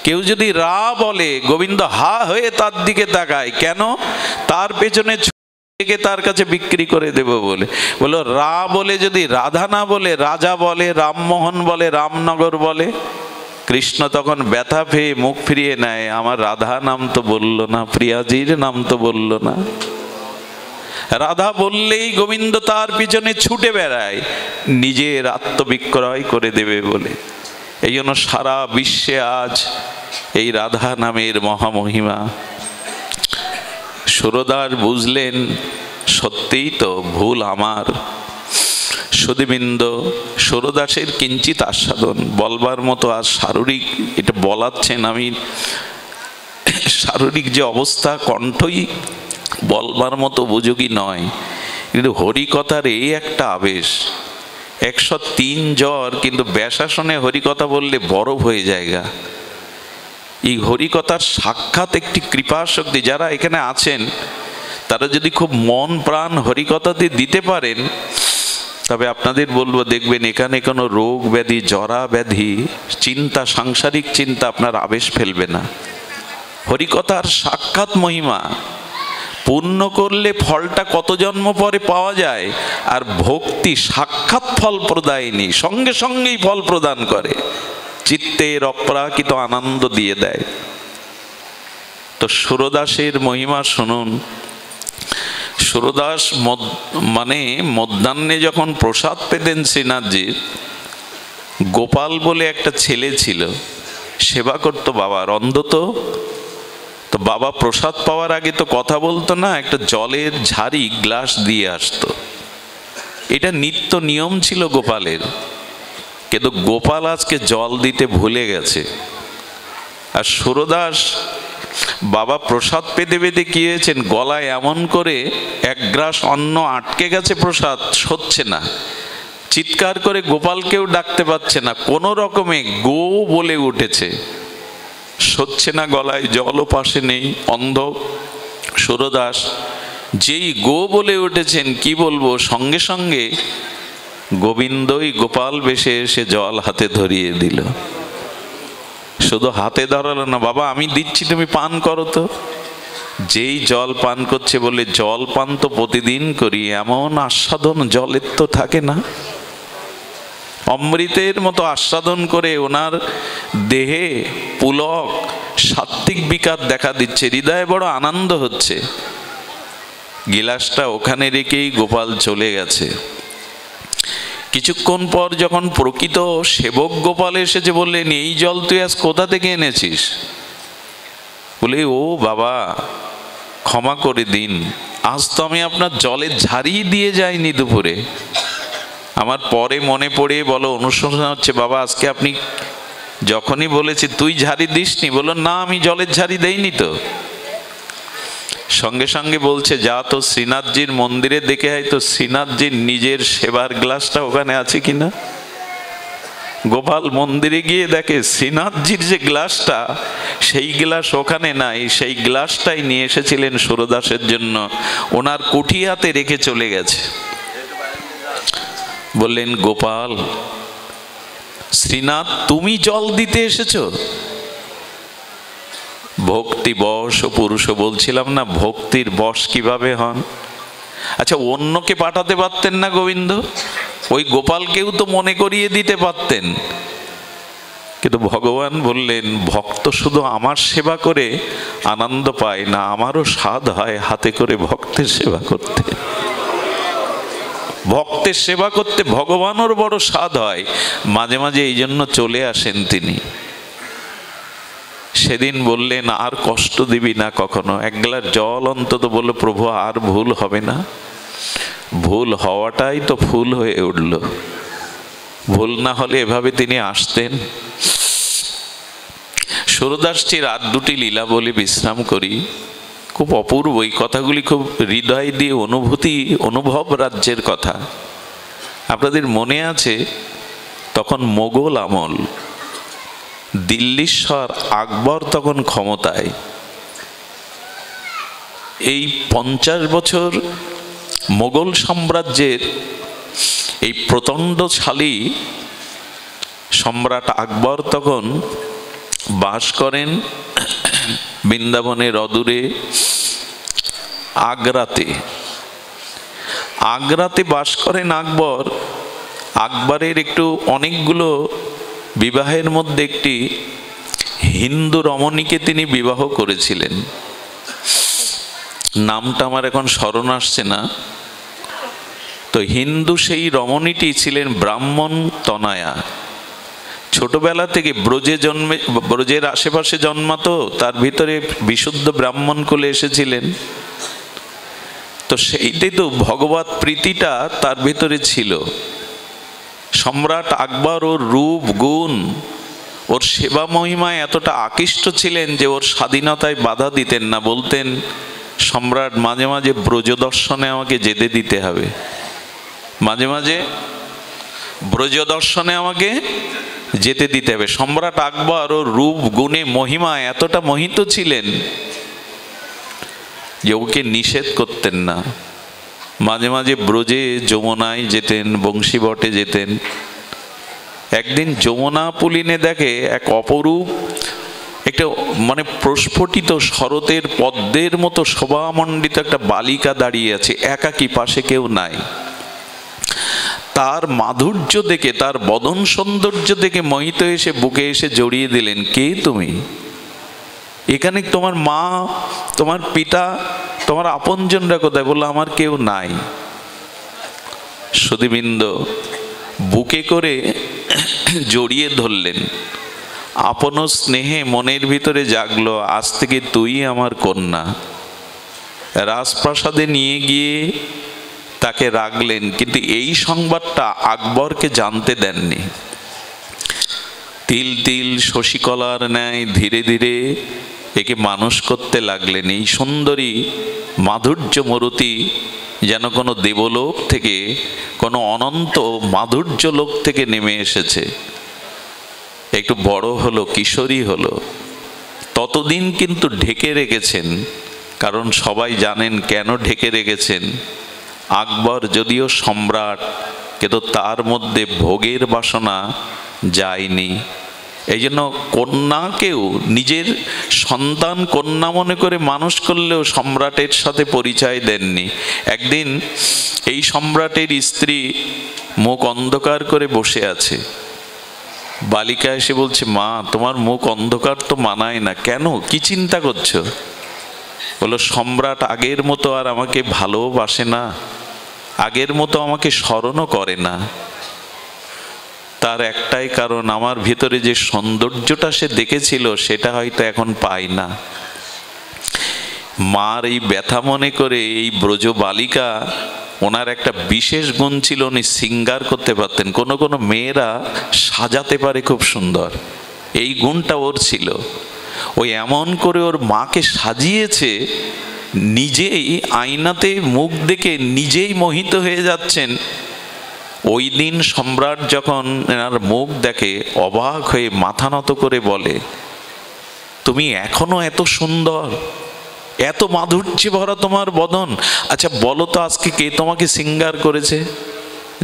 কেউ যদি রা বলে গোবিন্দ হা হয়ে তার দিকে তাকায়, কেন? তার পেছনে ছুটে তার কাছে বিক্রি করে দেব বলে। বলো রা বলে যদি রাধা না বলে রাজা বলে, রামমোহন বলে, রামনগর বলে, কৃষ্ণ তখন ব্যথা পেয়ে মুখ ফিরিয়ে নেয়, আমার রাধা নাম তো বললো না, প্রিয়াজির নাম তো বললো না। রাধা বললেই গোবিন্দ তার পিছনে ছুটে বেড়ায়, নিজের আত্মবিক্রয় করে দেবে বলে। এই জন্য সারা বিশ্বে আজ এই রাধা নামের মহামহিমা। সুরদাস বুঝলেন সত্যিই তো ভুল আমার। সুধীবৃন্দ, সুরদাসের কিঞ্চিত আস্বাদন বলবার মতো আজ শারীরিক, এটা বলাচ্ছেন আমি, শারীরিক যে অবস্থা কণ্ঠই বলবার মতো উপযোগী নয়, কিন্তু হরিকথার এই একটা আবেশ। 103 জ্বর, কিন্তু ব্যাসাসনে হরিকথা বললে বরফ হয়ে যায়গা। এই হরিকথার সাক্ষাৎ একটি কৃপা শক্তি। যারা এখানে আছেন তারা যদি খুব মন প্রাণ হরিকথাতে দিতে পারেন, তবে আপনাদের বলবো দেখবেন এখানে কোনো রোগ ব্যাধি, জরা ব্যাধি, চিন্তা, সাংসারিক চিন্তা আপনার আবেশ ফেলবে না। হরিকথার সাক্ষাৎ মহিমা। পুণ্য করলে ফলটা কত জন্ম পরে পাওয়া যায়, আর ভক্তি সাক্ষাৎ ফল প্রদায়নী, সঙ্গে সঙ্গেই ফল প্রদান করে, চিত্তের অপ্রাকৃত আনন্দ দিয়ে দেয়। তো সুরদাসের মহিমা শুনুন। সুরদাস মানে মধ্যাহ্নে যখন প্রসাদ পেতেন শ্রীনাথজির, গোপাল বলে একটা ছেলে ছিল, সেবা করতো বাবার, অন্ধ তো। তো বাবা প্রসাদ পাওয়ার আগে তো কথা বলতো না, একটা জলের ঝাড়ি গ্লাস দিয়ে আসতো। এটা নিত্য নিয়ম ছিল গোপালের। কিন্তু গোপাল আজকে জল দিতে ভুলে গেছে। আর সুরদাস বাবা প্রসাদ পেতে পেতে কি হয়েছেন, গলায় এমন করে এক গ্রাস অন্ন আটকে গেছে, প্রসাদ সচ্ছে না, চিৎকার করে গোপালকেও ডাকতে পারছে না, কোনো রকমে গো বলে উঠেছে, সচ্ছে না, গলায় জলও পাশে নেই, অন্ধ সুরদাস। যেই গো বলে উঠেছেন, কি বলবো, সঙ্গে সঙ্গে গোবিন্দই গোপাল বেশে এসে জল হাতে ধরিয়ে দিল। শুধু হাতে ধরালো না, বাবা আমি দিচ্ছি তুমি পান করো তো। যেই জল পান করছে বলে, জল পান তো প্রতিদিন করি, এমন আস্বাদন জলের তো থাকে না। অমৃতের মতো আস্বাদন করে ওনার দেহে পুলক সাত্ত্বিক বিকার দেখা দিচ্ছে, হৃদয়ে বড় আনন্দ হচ্ছে। গিলাসটা ওখানে রেখেই গোপাল চলে গেছে। কিছুক্ষণ পর যখন প্রকৃত সেবক গোপাল এসেছে, বললেন এই জল তুই আজ কোথা থেকে এনেছিস? বলে ও বাবা ক্ষমা করে দিন, আজ তো আমি আপনার জলের ঝাড়ি দিয়ে যাইনি দুপুরে। আমার পরে মনে পড়ে বলো অনুশোচনা হচ্ছে, বাবা আজকে আপনি যখনই বলেছি তুই ঝাড়ি দিসনি, বললো না আমি জলের ঝাড়ি দেইনি তো। সঙ্গে সঙ্গে বলছে যা তো শ্রীনাথজির মন্দিরে দেখে হয় তো শ্রীনাথজির নিজের সেবার গ্লাসটা ওখানে আছে কিনা। গোপাল মন্দিরে গিয়ে দেখে শ্রীনাথজির যে গ্লাসটা, সেই গ্লাস ওখানে নাই। সেই গ্লাসটাই নিয়ে এসেছিলেন সুরদাসের জন্য, ওনার কুঠিয়াতে রেখে চলে গেছে। বললেন গোপাল, শ্রীনাথ তুমি জল দিতে এসেছো? ভক্তি বশ ও পুরুষ, বলছিলাম না ভক্তির বশ কিভাবে হন। আচ্ছা অন্যকে পাঠাতে পারতেন না গোবিন্দ? ওই গোপালকেও তো মনে করিয়ে দিতে পারতেন। কিন্তু ভগবান বললেন ভক্ত শুধু আমার সেবা করে আনন্দ পায় না, আমারও স্বাদ হয় হাতে করে ভক্তের সেবা করতে। ভক্তের সেবা করতে ভগবানেরও বড় স্বাদ হয়। মাঝে মাঝে এই জন্য চলে আসেন তিনি। সেদিন বললেন আর কষ্ট দিবি না কখনো, এক গ্লাস জল অন্তত। বলল প্রভু আর ভুল হবে না। ভুল হওয়াটাই তো ফুল হয়ে উঠল। ভুল না হলে এভাবে তিনি আসতেন? সুরদাসজির আর দুটি লীলা বলে বিশ্রাম করি। খুব অপূর্ব এই কথাগুলি, খুব হৃদয় দিয়ে অনুভব রাজ্যের কথা। আপনাদের মনে আছে তখন মোগল আমল, দিল্লীশ্বর আকবর তখন ক্ষমতায়। এই 50 বছর মোগল সাম্রাজ্যের এই প্রচণ্ডশালী সম্রাট আকবর তখন বাস করেন বৃন্দাবনের অদূরে আগ্রাতে। আগ্রাতে বাস করেন আকবর। আকবরের একটু অনেকগুলো বিবাহের মধ্যে একটি হিন্দু রমণীকে তিনি বিবাহ করেছিলেন। নামটা আমার এখন স্মরণ আসছে না। তো হিন্দু সেই রমণীটি ছিলেন ব্রাহ্মণ তনয়া। ছোটবেলা থেকে ব্রজের আশেপাশে জন্মাতো, তার ভিতরে বিশুদ্ধ ব্রাহ্মণ কুলে এসেছিলেন। তো সেইটাই তো ভগবত প্রীতিটা তার ভিতরে ছিল। সম্রাট আকবর ওর রূপ গুণ, ওর সেবা মহিমায় এতটা আকৃষ্ট ছিলেন যে ওর স্বাধীনতায় বাধা দিতেন না। বলতেন সম্রাট মাঝে মাঝে ব্রজ দর্শনে আমাকে যেতে দিতে হবে, মাঝে মাঝে ব্রজ দর্শনে আমাকে যেতে দিতে হবে। সম্রাট আকবর ওর রূপ গুণে মহিমায় এতটা মোহিত ছিলেন যে ওকে নিষেধ করতেন না। মাঝে মাঝে ব্রজে যমুনায় যেতেন, বংশীবটে যেতেন। একদিন যমুনা পুলিনে দেখে এক অপরূপ একটা মানে প্রস্ফুটিত শরতের পদ্মের মতো শোভামণ্ডিত একটা বালিকা দাঁড়িয়ে আছে, একাকী, পাশে কেউ নাই। তার মাধুর্য দেখে, তার বদন সৌন্দর্য দেখে মোহিত এসে বুকে এসে জড়িয়ে দিলেন। কে তুমি? এখানে তোমার মা, তোমার পিতা, তোমার আপনজনরা কোথায়? বললো আমার কেউ নাই। সুধীবৃন্দ বুকে করে জড়িয়ে ধরলেন। আপন স্নেহে মনের ভিতরে জাগলো, আজ থেকে তুই আমার কন্যা। রাজপ্রাসাদে নিয়ে গিয়ে তাকে রাখলেন, কিন্তু এই সংবাদটা আকবরকে জানতে দেননি। তিল তিল শশীকলার ন্যায় ধীরে ধীরে একে মানুষ করতে লাগলেন। এই সুন্দরী মাধুর্য মূরতি যেন কোনো দেবলোক থেকে, কোনো অনন্ত মাধুর্য লোক থেকে নেমে এসেছে। একটু বড় হলো, কিশোরী হলো, ততদিন কিন্তু ঢেকে রেখেছেন। কারণ সবাই জানেন কেন ঢেকে রেখেছেন। আকবর যদিও সম্রাট, কিন্তু তার মধ্যে ভোগের বাসনা যায়নি। এই জন্য কন্যাকেও নিজের সন্তান কন্যা মনে করে মানুষ করলেও সম্রাটের সাথে পরিচয় দেননি। একদিন এই সম্রাটের স্ত্রী মুখ অন্ধকার করে বসে আছে। বালিকা এসে বলছে, মা তোমার মুখ অন্ধকার তো মানায় না, কেন, কি চিন্তা করছো? বললো সম্রাট আগের মতো আর আমাকে ভালোবাসে না, আগের মতো আমাকে স্মরণও করে না। তার একটাই কারণ, আমার ভিতরে যে সৌন্দর্যটা সে দেখেছিল সেটা হয়তো এখন পায় না। মার এই ব্যথা মনে করে এই ব্রজ বালিকা, ওনার একটা বিশেষ গুণ ছিল, উনি সিঙ্গার করতে পারতেন। কোনো কোনো মেয়েরা সাজাতে পারে খুব সুন্দর, এই গুণটা ওর ছিল। ওই এমন করে ওর মাকে সাজিয়েছে, নিজেই আয়নাতে মুখ দেখে নিজেই মোহিত হয়ে যাচ্ছেন। ওই দিন সম্রাট যখন এনার মুখ দেখে অবাক হয়ে মাথা নত করে বলে, তুমি এখনো এত সুন্দর, এত মাধুর্যে ভরা তোমার বদন। আচ্ছা বলো তো, আজকে কে তোমাকে সিঙ্গার করেছে?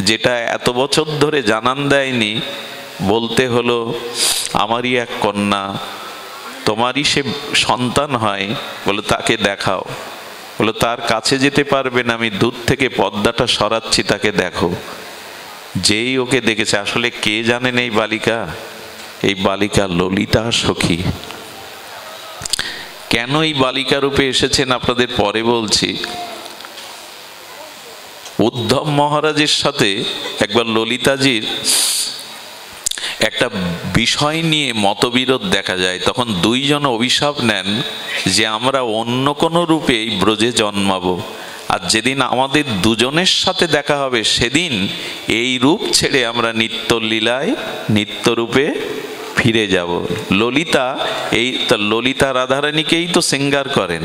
যেটা এত বছর ধরে জানান দেয়নি। বলতে হলো, আমারই এক কন্যা, তোমারই সে সন্তান হয়। বলে তাকে দেখাও। বলে তার কাছে যেতে পারবে না, আমি দূর থেকে পর্দাটা সরাচ্ছি, তাকে দেখো। যেই ওকে দেখেছে, আসলে কে জানেন এই বালিকা? এই বালিকা ললিতা সখী। কেন এই বালিকা রূপে এসেছেন আপনাদের পরে বলছি। উদ্ধব মহারাজের সাথে একবার ললিতাজির একটা বিষয় নিয়ে মতবিরোধ দেখা যায়। তখন দুইজন অভিশাপ নেন যে আমরা অন্য কোনো রূপে এই ব্রজে জন্মাবো, আর যেদিন আমাদের দুজনের সাথে দেখা হবে সেদিন এই রূপ ছেড়ে আমরা নিত্য লীলায় নিত্য রূপে ফিরে যাব। ললিতা, এই ললিতা রাধারানীকেই তো সিঙ্গার করেন।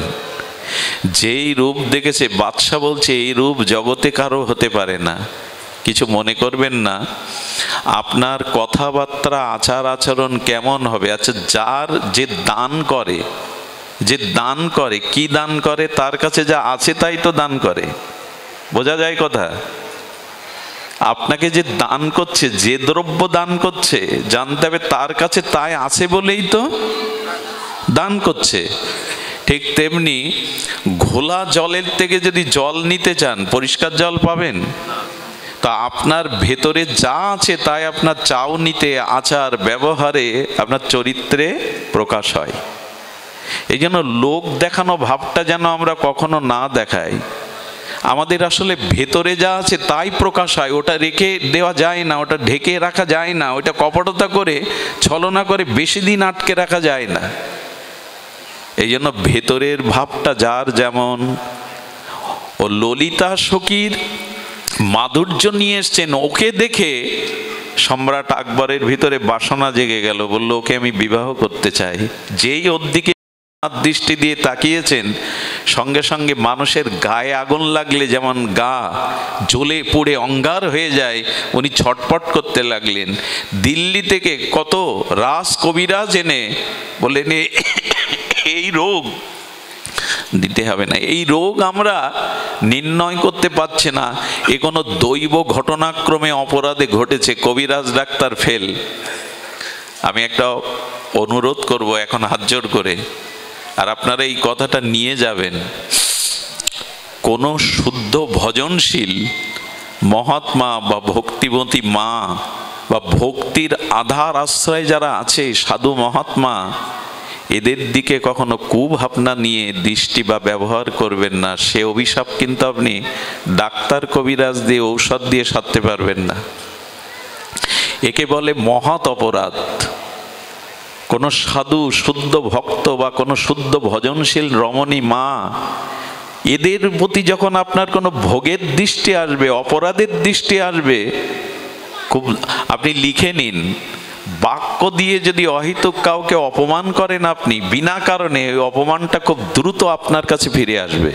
যেই রূপ দেখেছে, বাদশা বলছে এই রূপ জগতে কারো হতে পারে না। কিছু মনে করবেন না, আপনার কথাবার্তা আচার আচরণ কেমন হবে? আচ্ছা, যার যে দান করে, যে দান করে, কি দান করে? তার কাছে যা আছে তাই তো দান করে। বোঝা যায় কথা? আপনাকে যে দান করছে, যে দ্রব্য দান করছে, জানতে হবে তার কাছে তাই আছে বলেই তো দান করছে। ঠিক তেমনি ঘোলা জলের থেকে যদি জল নিতে চান, পরিষ্কার জল পাবেন? তা আপনার ভেতরে যা আছে তাই আপনার চাউনিতে, আচার ব্যবহারে, আপনার চরিত্রে প্রকাশ হয়। এই জন্য লোক দেখানো ভাবটা যেন আমরা কখনো না দেখাই। আমাদের আসলে ভেতরে যা আছে তাই প্রকাশ হয়, ওটা রেখে দেওয়া যায় না, ওটা ঢেকে রাখা যায় না, ওটা কপটতা করে, ছলনা করে বেশি দিন আটকে রাখা যায় না। এই জন্য ভেতরের ভাবটা যার যেমন, ও ললিতা সখীর মাধুর্য নিয়ে এসছেন। ওকে দেখে সম্রাট আকবরের ভিতরে বাসনা জেগে গেল, বলল ওকে আমি বিবাহ করতে চাই। যেই ওর দিকে দৃষ্টি দিয়ে তাকিয়েছেন, সঙ্গে সঙ্গে মানুষের গায়ে আগুন লাগলে যেমন গা জ্বলে পুড়ে অঙ্গার হয়ে যায়, উনি ছটপট করতে লাগলেন। দিল্লি থেকে কত রাস কবিরাজ এনে বললেন এই রোগ দিতে হবে না, এই রোগ আমরা নির্ণয় করতে পারছি না, এ কোনো দৈব ঘটনাক্রমে অপরাধে ঘটেছে, কবিরাজ ডাক্তার ফেল। আমি একটা অনুরোধ করব এখন হাত জোড় করে, আর আপনারা এই কথাটা নিয়ে যাবেন। কোনো শুদ্ধ ভজনশীল মহাত্মা বা ভক্তিবতী মা বা ভক্তির আধার আশ্রয় যারা আছে, সাধু মহাত্মা, এদের দিকে কখনো কুভাবনা নিয়ে দৃষ্টি বা ব্যবহার করবেন না। সে অভিশাপ কিন্তু আপনি ডাক্তার কবিরাজ দিয়ে, ঔষধ দিয়ে সারতে পারবেন না। একে বলে মহৎ অপরাধ। কোনো সাধু, শুদ্ধ ভক্ত বা কোনো শুদ্ধ ভজনশীল রমণী মা, এদের প্রতি যখন আপনার কোনো ভোগের দৃষ্টি আসবে, অপরাধের দৃষ্টি আসবে, খুব আপনি লিখে নিন, বাক্য দিয়ে যদি অহিতুক কাউকে অপমান করেন আপনি বিনা কারণে, ওই অপমানটা খুব দ্রুত আপনার কাছে ফিরে আসবে।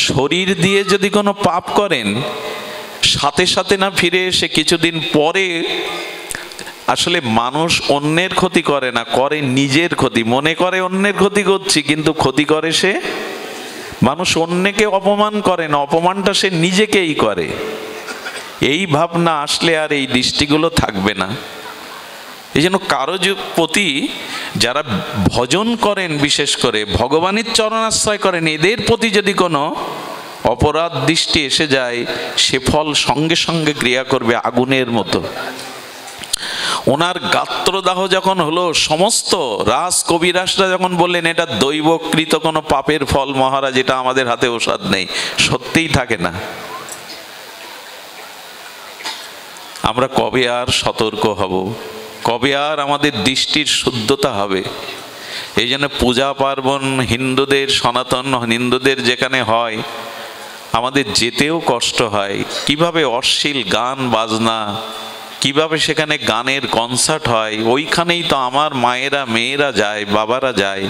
শরীর দিয়ে যদি কোনো পাপ করেন, সাথে সাথে না ফিরে এসে কিছুদিন পরে, আসলে মানুষ অন্যের ক্ষতি করে না, করে নিজের ক্ষতি। মনে করে অন্যের ক্ষতি করছি, কিন্তু ক্ষতি করে সে। মানুষ অন্যকে অপমান করে না, অপমানটা সে নিজেকেই করে। এই ভাবনা আসলে আর এই দৃষ্টিগুলো থাকবে না। এই জন্য কারো প্রতি যারা ভজন করেন, বিশেষ করে ভগবানের চরণাশ্রয় করেন, এদের প্রতি যদি কোনো অপরাধ দৃষ্টি এসে যায়, সে ফল সঙ্গে সঙ্গে ক্রিয়া করবে আগুনের মতো। ওনার গাত্রদাহ যখন হলো, সমস্ত রাস কবিরাসরা যখন বললেন এটা দৈবকৃত কোনো পাপের ফল মহারাজ, এটা আমাদের হাতে ঔষধ নেই, সত্যিই থাকে না। আমরা কবে আর সতর্ক হব? কবে আর আমাদের দৃষ্টির শুদ্ধতা হবে? এই জন্য পূজা পার্বণ হিন্দুদের, সনাতন হিন্দুদের যেখানে হয় আমাদের যেতেও কষ্ট হয়। কিভাবে অশ্লীল গান বাজনা, কিভাবে সেখানে গানের কনসার্ট হয়, ওইখানেই তো আমার মায়েরা মেয়েরা যায়, বাবারা যায়।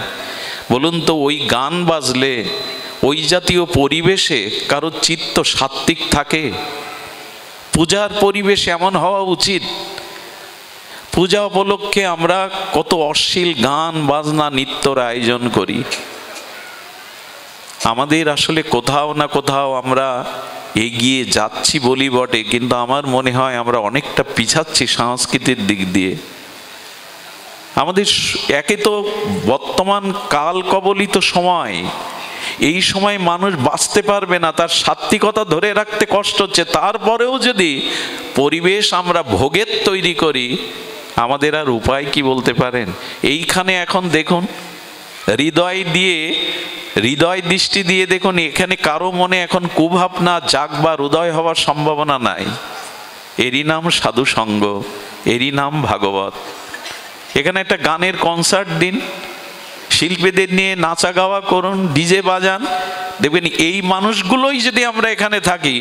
বলুন তো, ওই গান বাজলে ওই জাতীয় পরিবেশে কারো চিত্ত সাত্ত্বিক থাকে? পূজার পরিবেশ এমন হওয়া উচিত। পূজা উপলক্ষে আমরা কত অশ্লীল গান বাজনা নৃত্যর আয়োজন করি। আমাদের আসলে কোথাও না কোথাও আমরা এগিয়ে যাচ্ছি বলি বটে, কিন্তু আমার মনে হয় আমরা অনেকটা পিছাচ্ছি সংস্কৃতির দিক দিয়ে। আমাদের একে তো বর্তমান কাল কবলিত সময়, এই সময় মানুষ বাঁচতে পারবে না, তার সাত্ত্বিকতা ধরে রাখতে কষ্ট হচ্ছে। তারপরেও যদি পরিবেশ আমরা ভোগের তৈরি করি, আমাদের আর উপায় কি বলতে পারেন? এইখানে এখন দেখুন, হৃদয় দৃষ্টি দিয়ে দেখুন, এখানে কারো মনে এখন কুভাবনা জাগবার, উদয় হওয়ার সম্ভাবনা নাই। এরই নাম সাধু সঙ্গ, এরই নাম ভাগবত। এখানে একটা গানের কনসার্ট দিন, শিল্পীদের নিয়ে নাচা গাওয়া করুন, ডিজে বাজান, দেখবেন এই মানুষগুলোই যদি আমরা এখানে থাকি,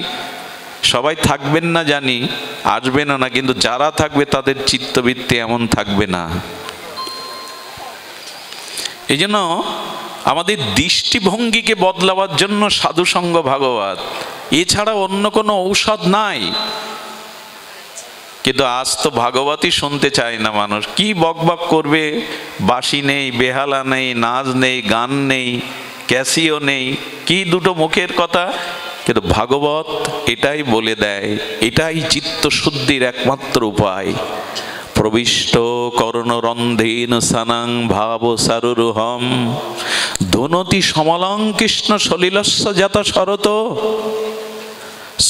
সবাই থাকবেন না জানি, আসবেন না, কিন্তু যারা থাকবে তাদের চিত্তবৃত্তি এমন থাকবে না। এই জন্য আমাদের দৃষ্টিভঙ্গিকে বদলাবার জন্য সাধুসঙ্গ ভাগবত, এছাড়া অন্য কোনো ঔষধ নাই। কিন্তু আজ তো ভাগবতই শুনতে চায় না মানুষ। কি বকবক করবে? বাঁশি নেই, বেহালা নেই, নাচ নেই, গান নেই, ক্যাসিও নেই, কি দুটো মুখের কথা। কিন্তু ভাগবত এটাই বলে দেয়, এটাই চিত্তশুদ্ধির একমাত্র উপায়। প্রবিষ্ট করণরন্ধেন সানাং ভাব সারুরুহম ধুনতি সমলং কৃষ্ণ সলিলস্য যত শরত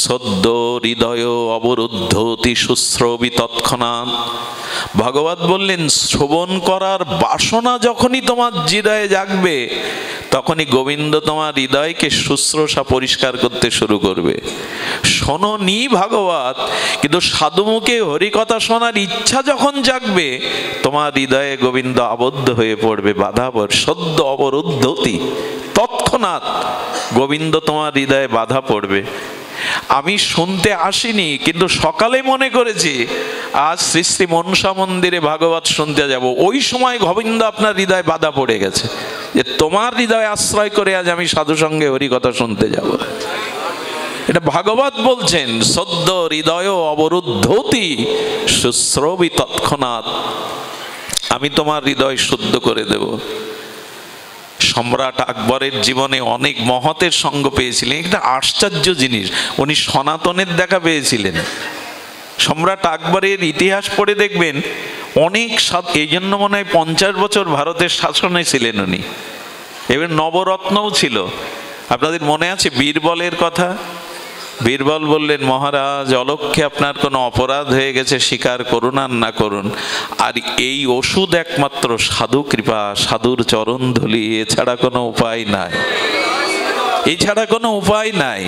সদ্য হৃদয় অবরুদ্ধতি শুশ্রবি তৎক্ষণাৎ। ভাগবত বললেন, শ্রবণ করার বাসনা যখনই তোমার হৃদয়ে জাগবে, তখনই গোবিন্দ তোমার হৃদয়কে শুশ্রূষা পরিষ্কার করতে শুরু করবে। শোনো নি ভাগবত, কিন্তু সাধুমুখে হরিকথা শোনার ইচ্ছা যখন জাগবে, তোমার হৃদয়ে গোবিন্দ আবদ্ধ হয়ে পড়বে, বাধা পড়বে। সদ্য অবরুদ্ধতি তৎক্ষণাৎ গোবিন্দ তোমার হৃদয়ে বাধা পড়বে। আমি শুনতে আসিনি, কিন্তু সকালে মনে করেছি আজ শ্রী শ্রী মনসা মন্দিরে ভাগবত শুনতে যাব। ওই সময় গোবিন্দ আপনার হৃদয়ে বাধা পড়ে গেছে, যে তোমার হৃদয় আশ্রয় করে আজ আমি সাধু সঙ্গে হরিকথা শুনতে যাব। এটা ভাগবত বলছেন, সদ্য হৃদয় অবরুদ্ধতি শুশ্রবি তৎক্ষণাৎ, আমি তোমার হৃদয় শুদ্ধ করে দেব। সম্রাট আকবরের জীবনে অনেক মহতের সঙ্গ পেয়েছিলেন। একটা আশ্চর্য জিনিস, উনি সনাতনের দেখা পেয়েছিলেন। সম্রাট আকবরের ইতিহাস পড়ে দেখবেন অনেক, এই জন্য মনে হয় 50 বছর ভারতের শাসনে ছিলেন উনি। এবার নবরত্নও ছিল। আপনাদের মনে আছে বীরবলের কথা? বীরবল বললেন, মহারাজ অলক্ষ্যে আপনার কোনো অপরাধ হয়ে গেছে, স্বীকার করুন আর না করুন, আর এই ওষুধ একমাত্র সাধু কৃপা, সাধুর চরণ ধুলি, এছাড়া কোনো উপায় নাই, এছাড়া কোনো উপায় নাই।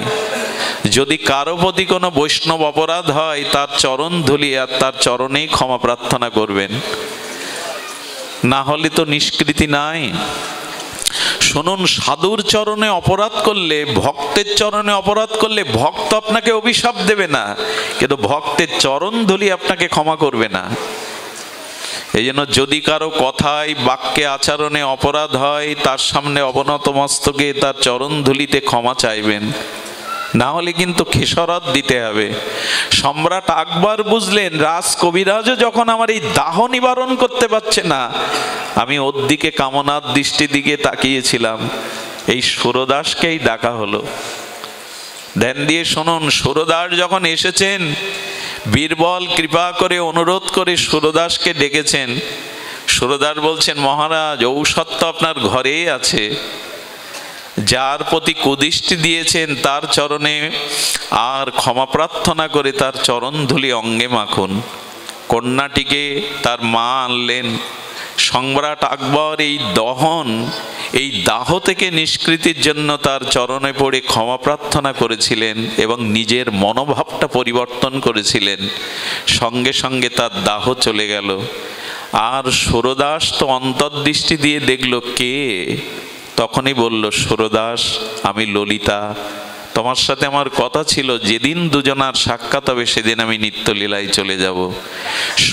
যদি কারো প্রতি কোনো বৈষ্ণব অপরাধ হয়, তার চরণ ধুলি আর তার চরণেই ক্ষমা প্রার্থনা করবেন, না হলে তো নিষ্কৃতি নাই। শুনুন, সাধুর চরণে অপরাধ করলে, ভক্তের চরণে অপরাধ করলে, ভক্ত আপনাকে অভিশাপ দেবে না, কিন্তু ভক্তের চরণ ধুলি আপনাকে ক্ষমা করবে না। এই জন্য যদি কারো কথায়, বাক্যে, আচরণে অপরাধ হয়, তার সামনে অবনত মস্তকে তার চরণ ধুলিতে ক্ষমা চাইবেন, না হলে কিন্তু খেসারত দিতে হবে। সম্রাট আকবর বুঝলেন, রাজ কবিরাজও যখন আমার এই দাহ নিবারণ করতে পারছে না, আমি ওর দিকে কামনার দৃষ্টি দিকে তাকিয়েছিলাম, এই সুরদাসকেই ডাকা হলো। ধ্যান দিয়ে শুনুন, সুরদাস যখন এসেছেন, বীরবল কৃপা করে অনুরোধ করে সুরদাসকে ডেকেছেন। সুরদাস বলছেন, মহারাজ ঔষধ তো আপনার ঘরেই আছে, যার প্রতি কুদৃষ্টি দিয়েছেন তার চরণে আর ক্ষমা প্রার্থনা করে তার চরণ ধুলি অঙ্গে মাখুন। কন্যাটিকে তার মা আনলেন। সম্রাট আকবর এই দাহ থেকে নিষ্কৃতির জন্য তার চরণে পড়ে ক্ষমা প্রার্থনা করেছিলেন এবং নিজের মনোভাবটা পরিবর্তন করেছিলেন। সঙ্গে সঙ্গে তার দাহ চলে গেল। আর সুরদাস তো অন্তর্দৃষ্টি দিয়ে দেখলো কে, তখনই বলল, সুরদাস আমি ললিতা, তোমার সাথে আমার কথা ছিল যেদিন দুজনার সাক্ষাৎ হবে সেদিন আমি নিত্যলীলায় চলে যাব।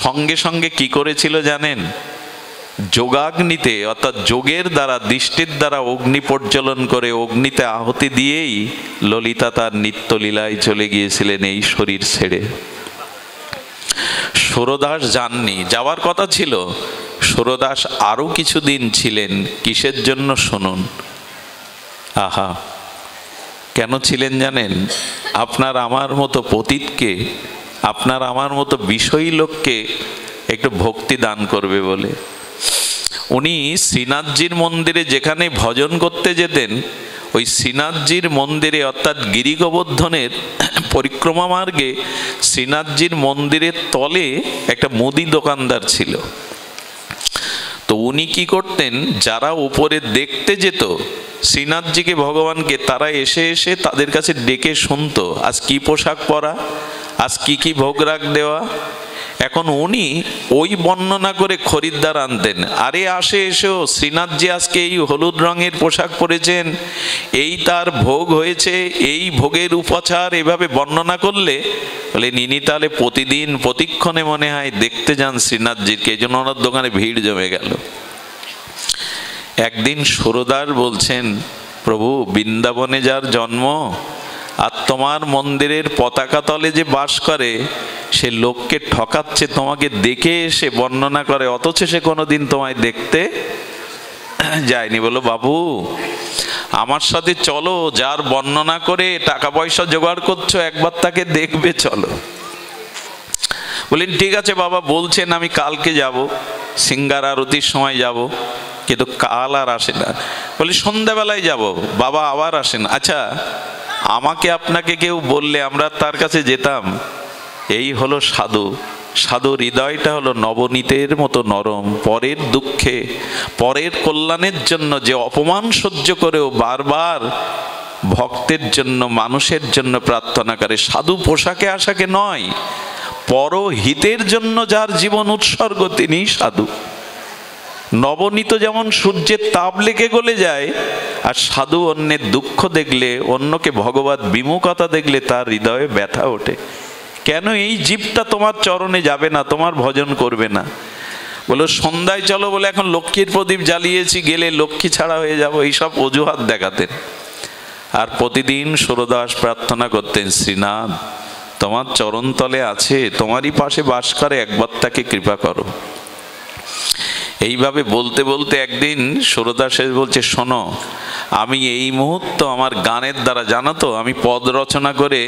সঙ্গে সঙ্গে কি করেছিল জানেন? যোগাগ্নিতে অর্থাৎ যোগের দ্বারা দৃষ্টির দ্বারা অগ্নি প্রজ্বলন করে অগ্নিতে আহুতি দিয়েই ললিতা তার নিত্যলীলায় চলে গিয়েছিলেন এই শরীর ছেড়ে। সুরদাস যাননি, যাওয়ার কথা ছিল। সুরদাস আরো কিছুদিন ছিলেন, কিসের জন্য শুনুন। আহা, কেন ছিলেন জানেন? আপনার আমার মতো পতিতকে, আপনার আমার মতো বিষয়ী লোককে একটু ভক্তি দান করবে বলে। উনি শ্রীনাথজির মন্দিরে যেখানে ভজন করতে যেতেন, ওই শ্রীনাথজির মন্দিরে অর্থাৎ গিরি গোবর্ধনের পরিক্রমা মার্গে শ্রীনাথজির মন্দিরের তলে একটা মুদি দোকানদার ছিল। তো উনি কি করতেন, যারা উপরে দেখতে যেত শ্রীনাথজিকে ভগবানকে, তারা এসে এসে তাদের কাছে ডেকে শুনতো আজ কি পোশাক পরা, আজ কি কি ভোগরাগ দেওয়া। এখন উনি ওই বর্ণনা করে খরিদ্দার আনতেন, আরে আসে এসো, শ্রীনাথজি আজকে এই হলুদ রঙের পোশাক পরেছেন, এই তার ভোগ হয়েছে, এই ভোগের উপাচার, এভাবে বর্ণনা করলে বলে নিনি তাহলে প্রতিদিন প্রতিক্ষণে মনে হয় দেখতে যান শ্রীনাথজিকে, এই জন্য ওনার দোকানে ভিড় জমে গেল। একদিন সুরদাস বলছেন, প্রভু বৃন্দাবনে যার জন্ম আর তোমার মন্দিরের পতাকা তলে যে বাস করে, সে লোককে ঠকাচ্ছে, তোমাকে দেখে এসে বর্ণনা করে, অথচ সে কোনোদিন তোমায় দেখতে যায়নি। বলো বাবু আমার সাথে চলো, যার বর্ণনা করে টাকা পয়সা জোগাড় করছো একবার তাকে দেখবে চলো। বলেন ঠিক আছে বাবা, বলছেন আমি কালকে যাব, সিঙ্গার আরতির সময় যাব, কিন্তু কাল আর আসে না। বলি সন্ধ্যাবেলায় যাব, বাবা আবার আসেন। আচ্ছা আমাকে আপনাকে কেউ বললে আমরা তার কাছে যেতাম। এই হলো সাধু। সাধু হৃদয়টা হলো নবনীতের মতো নরম, পরের দুঃখে পরের কল্যাণের জন্য যে অপমান সহ্য করেও বারবার ভক্তের জন্য মানুষের জন্য প্রার্থনা করে। সাধু পোশাকে আশাকে নয়, পরহিতের জন্য যার জীবন উৎসর্গ তিনিই সাধু। নবনীত যেমন সূর্যের তাপ লেগে গলে যায়, আর সাধু অন্যের দুঃখ দেখলে, অন্যকে ভগবত বিমুখতা দেখলে তার হৃদয়ে ব্যথা ওঠে। কেন এই জীবটা তোমার চরণে যাবে না, তোমার ভজন করবে না? বলো সন্ধ্যায় চলো, বলে এখন লক্ষ্মীর প্রদীপ জ্বালিয়েছি, গেলে লক্ষ্মী ছাড়া হয়ে যাবো, এইসব অজুহাত দেখাতেন। আর প্রতিদিন সুরদাস প্রার্থনা করতেন, শ্রীনাথ তোমার চরণতলে আছে, তোমারই পাশে বাস করে, একবার তাকে কৃপা করো। এইভাবে বলতে বলতে একদিন সুরদাস বলছে, শোনো আমি এই মুহূর্ত আমার গানের দ্বারা, জানো তো আমি পদ রচনা করে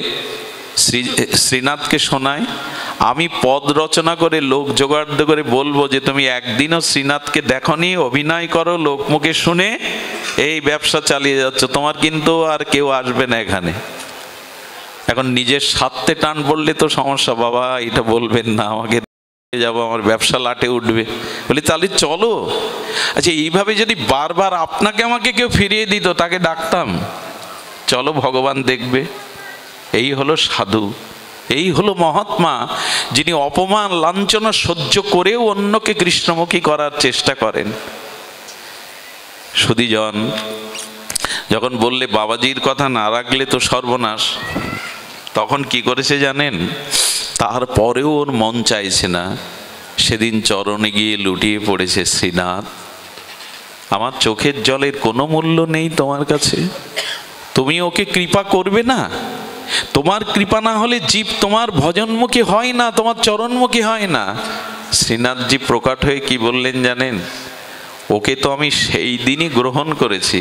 শ্রীনাথকে শোনাই, আমি পদ রচনা করে লোক জোগাড় করে বলবো যে তুমি একদিনও শ্রীনাথকে দেখনি, অভিনয় করো, লোক মুখে শুনে এই ব্যবসা চালিয়ে যাচ্ছ, তোমার কিন্তু আর কেউ আসবে না এখানে। এখন নিজের স্বার্থে টান পড়লে তো সমস্যা, বাবা এটা বলবেন না, আমাকে যাবো, আমার ব্যবসা লাটে উঠবে। বলি তাহলে চলো। আচ্ছা এইভাবে যদি বারবার আপনাকে আমাকে কেউ ফিরিয়ে দিত, তাকে ডাকতাম, চলো ভগবান দেখবে। এই হলো সাধু, এই হলো মহাত্মা, যিনি অপমান লাঞ্ছনা সহ্য করেও অন্যকে কৃষ্ণমুখী করার চেষ্টা করেন। সুধীজন যখন বললে বাবাজির কথা না রাখলে তো সর্বনাশ, তখন কি করেছে জানেন? তারপরেও ওর মন চাইছে না, সেদিন চরণে গিয়ে লুটিয়ে পড়েছে, শ্রীনাথ আমার চোখের জলের কোনো মূল্য নেই তোমার কাছে, তুমি ওকে কৃপা করবে না? তোমার কৃপা না হলে জীব তোমার ভজনমুখী হয় না, তোমার চরণমুখী হয় না। শ্রীনাথজি প্রকট হয়ে কি বললেন জানেন? ওকে তো আমি সেই দিনই গ্রহণ করেছি,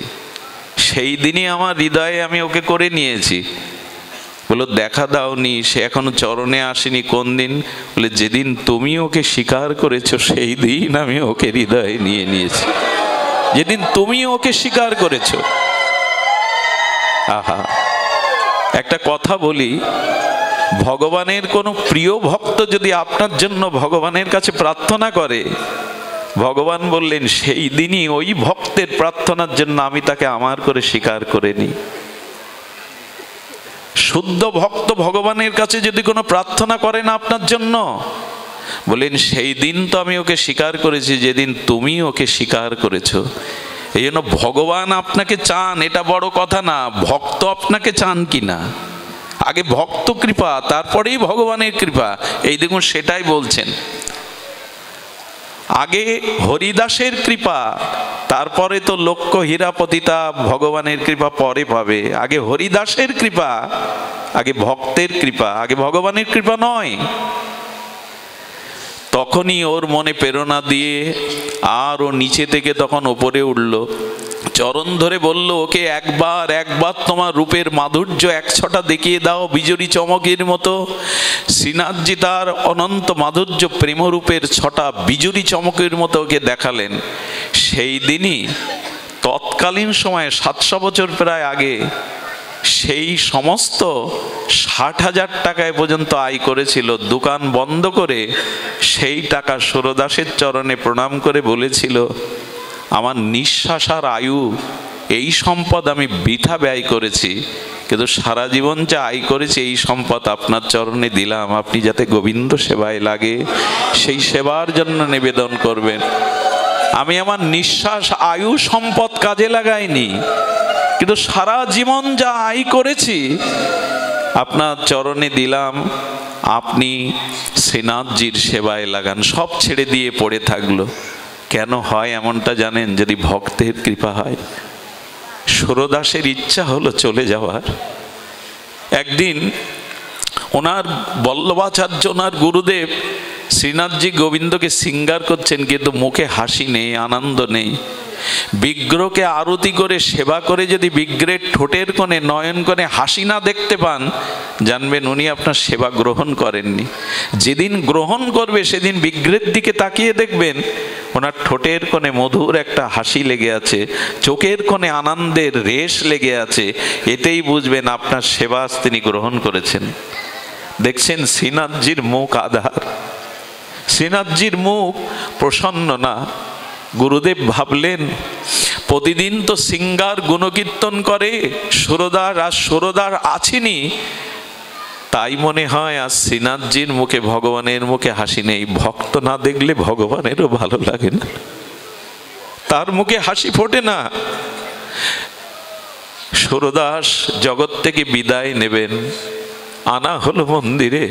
সেই দিনই আমার হৃদয়ে আমি ওকে করে নিয়েছি। বলো দেখা দাওনি, সে এখনো চরণে আসেনি। কোন দিন? বলে যেদিন তুমি ওকে স্বীকার করেছো সেই দিন আমি ওকে হৃদয়ে নিয়ে নিয়েছি, যেদিন তুমি ওকে স্বীকার করেছো। আহা, একটা কথা বলি, ভগবানের কোনো প্রিয় ভক্ত যদি আপনার জন্য ভগবানের কাছে প্রার্থনা করে, ভগবান বললেন সেই দিনই ওই ভক্তের প্রার্থনার জন্য আমি তাকে আমার করে স্বীকার করে নিই। শুদ্ধ ভক্ত ভগবানের কাছে যদি কোনো প্রার্থনা করেন আপনার জন্য, বলেন সেই দিন তো আমি ওকে স্বীকার করেছি যেদিন তুমি ওকে স্বীকার করেছো। এই জন্য ভগবান আপনাকে চান এটা বড় কথা না, ভক্ত আপনাকে চান কিনা। আগে ভক্ত কৃপা, তারপরেই ভগবানের কৃপা। এই দেখুন সেটাই বলছেন, আগে হরিদাসের কৃপা, তারপরে তো লক্ষ্য হীরাপতিতা ভগবানের কৃপা পরে পাবে। আগে হরিদাসের কৃপা, আগে ভক্তের কৃপা, আগে ভগবানের কৃপা নয়। তখনই ওর মনে প্রেরণা দিয়ে আর ও নিচে থেকে তখন ওপরে উঠল, চরণ ধরে বলল, ওকে একবার তোমার রূপের মাধুর্য এক ছটা দেখিয়ে দাও বিজুরি চমকের মতো। শ্রীনাথজি তার অনন্ত মাধুর্য প্রেমরূপের ছটা বিজুরি চমকের মতো ওকে দেখালেন। সেই দিনই তৎকালীন সময়ে 700 বছর প্রায় আগে সেই সমস্ত 60,000 টাকায় পর্যন্ত আয় করেছিল, দোকান বন্ধ করে সেই টাকা সুরদাসের চরণে প্রণাম করে বলেছিল, আমার নিঃশ্বাস আর আয়ু এই সম্পদ আমি বৃথা ব্যয় করেছি, কিন্তু সারা জীবন যা আয় করেছি এই সম্পদ আপনার চরণে দিলাম, আপনি যাতে গোবিন্দ সেবায় লাগে সেই সেবার জন্য নিবেদন করবেন। আমি আমার নিঃশ্বাস আয়ু সম্পদ কাজে লাগাইনি, কিন্তু সারা জীবন যা আয় করেছি আপনার চরণে দিলাম, আপনি শ্রীনাথজির সেবায় লাগান। সব ছেড়ে দিয়ে পড়ে থাকলো। কেন হয় এমনটা জানেন? যদি ভক্তের কৃপা হয়। সুরদাসের ইচ্ছা হলো চলে যাওয়ার। একদিন ওনার বল্লভাচার্য, ওনার গুরুদেব শ্রীনাথজি গোবিন্দকে শৃঙ্গার করছেন, কিন্তু মুখে হাসি নেই, আনন্দ নেই। বিগ্রহকে আরতি করে সেবা করে যদি বিগ্রহের ঠোঁটের কোণে নয়ন কোণে হাসি না দেখতে পান, জানবেন উনি আপনার সেবা গ্রহণ করেননি। যেদিন গ্রহণ করবে সেদিন বিগ্রহের দিকে তাকিয়ে দেখবেন ওনার ঠোঁটের কোণে মধুর একটা হাসি লেগে আছে, চোখের কোণে আনন্দের রেশ লেগে আছে, এতেই বুঝবেন আপনার সেবা তিনি গ্রহণ করেছেন। দেখছেন শ্রীনাথজির মুখ আধার, শ্রীনাথজির মুখ প্রসন্ন না। গুরুদেব ভাবলেন, প্রতিদিন তো সিঙ্গার গুণকীর্তন করে সুরদার, আর সুরদার আছেনি, তাই মনে হয় আর শ্রীনাথজির মুখে ভগবানের মুখে হাসি নেই। ভক্ত না দেখলে ভগবানেরও ভালো লাগে না, তার মুখে হাসি ফোটে না। সুরদাস জগৎ থেকে বিদায় নেবেন, আনা হলো মন্দিরে।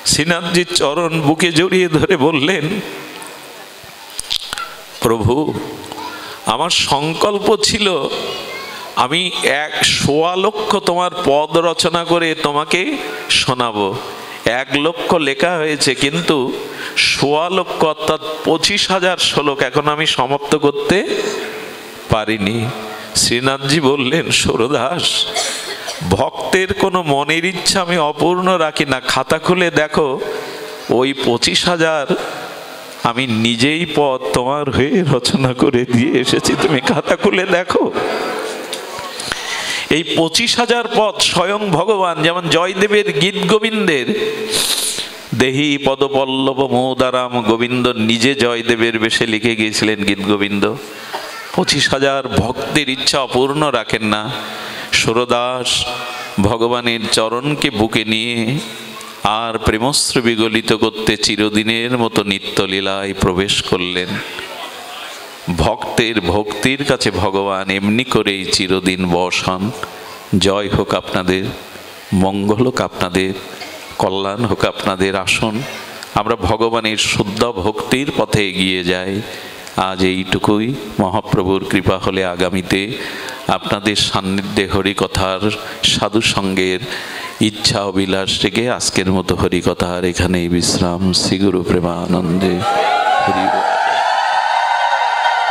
শ্রীনাথজির চরণ বুকে জড়িয়ে ধরে বললেন, প্রভু আমার সংকল্প ছিল আমি 1.25 লক্ষ তোমার পদ রচনা করে তোমাকে শোনাবো। 1 লক্ষ লেখা হয়েছে, কিন্তু 1.25 লক্ষ অর্থাৎ 25,000 শ্লোক এখন আমি সমাপ্ত করতে পারিনি। শ্রীনাথজি বললেন, সুরদাস ভক্তের কোনো মনের ইচ্ছা আমি অপূর্ণ রাখি না। খাতা খুলে দেখো, ওই 25,000 আমি নিজেই পদ তোমার হয়ে রচনা করে দিয়ে এসেছি, তুমি খাতা খুলে দেখো। এই 25,000 পদ স্বয়ং ভগবান, যেমন জয়দেবের গীত গোবিন্দের দেহি পদপল্লব মৌদারাম, গোবিন্দ নিজে জয়দেবের বেশে লিখে গিয়েছিলেন গীত গোবিন্দ। 25,000 ভক্তের ইচ্ছা অপূর্ণ রাখেন না। সুরদাস ভগবানের চরণকে বুকে নিয়ে আর প্রেমশ্রু বিগলিত করতে চিরদিনের মতো নিত্যলীলায় প্রবেশ করলেন। ভক্তের ভক্তির কাছে ভগবান এমনি করেই চিরদিন বশ হন। জয় হোক আপনাদের, মঙ্গল হোক আপনাদের, কল্যাণ হোক আপনাদের। আসুন আমরা ভগবানের শুদ্ধ ভক্তির পথে এগিয়ে যাই। আজ এইটুকুই। মহাপ্রভুর কৃপা হলে আগামীতে আপনাদের সান্নিধ্যে হরিকথার সাধু সঙ্গের ইচ্ছা অভিলাষ থেকে আজকের মতো হরিকথার এখানেই বিশ্রাম। শ্রীগুরু প্রেমানন্দে হরি।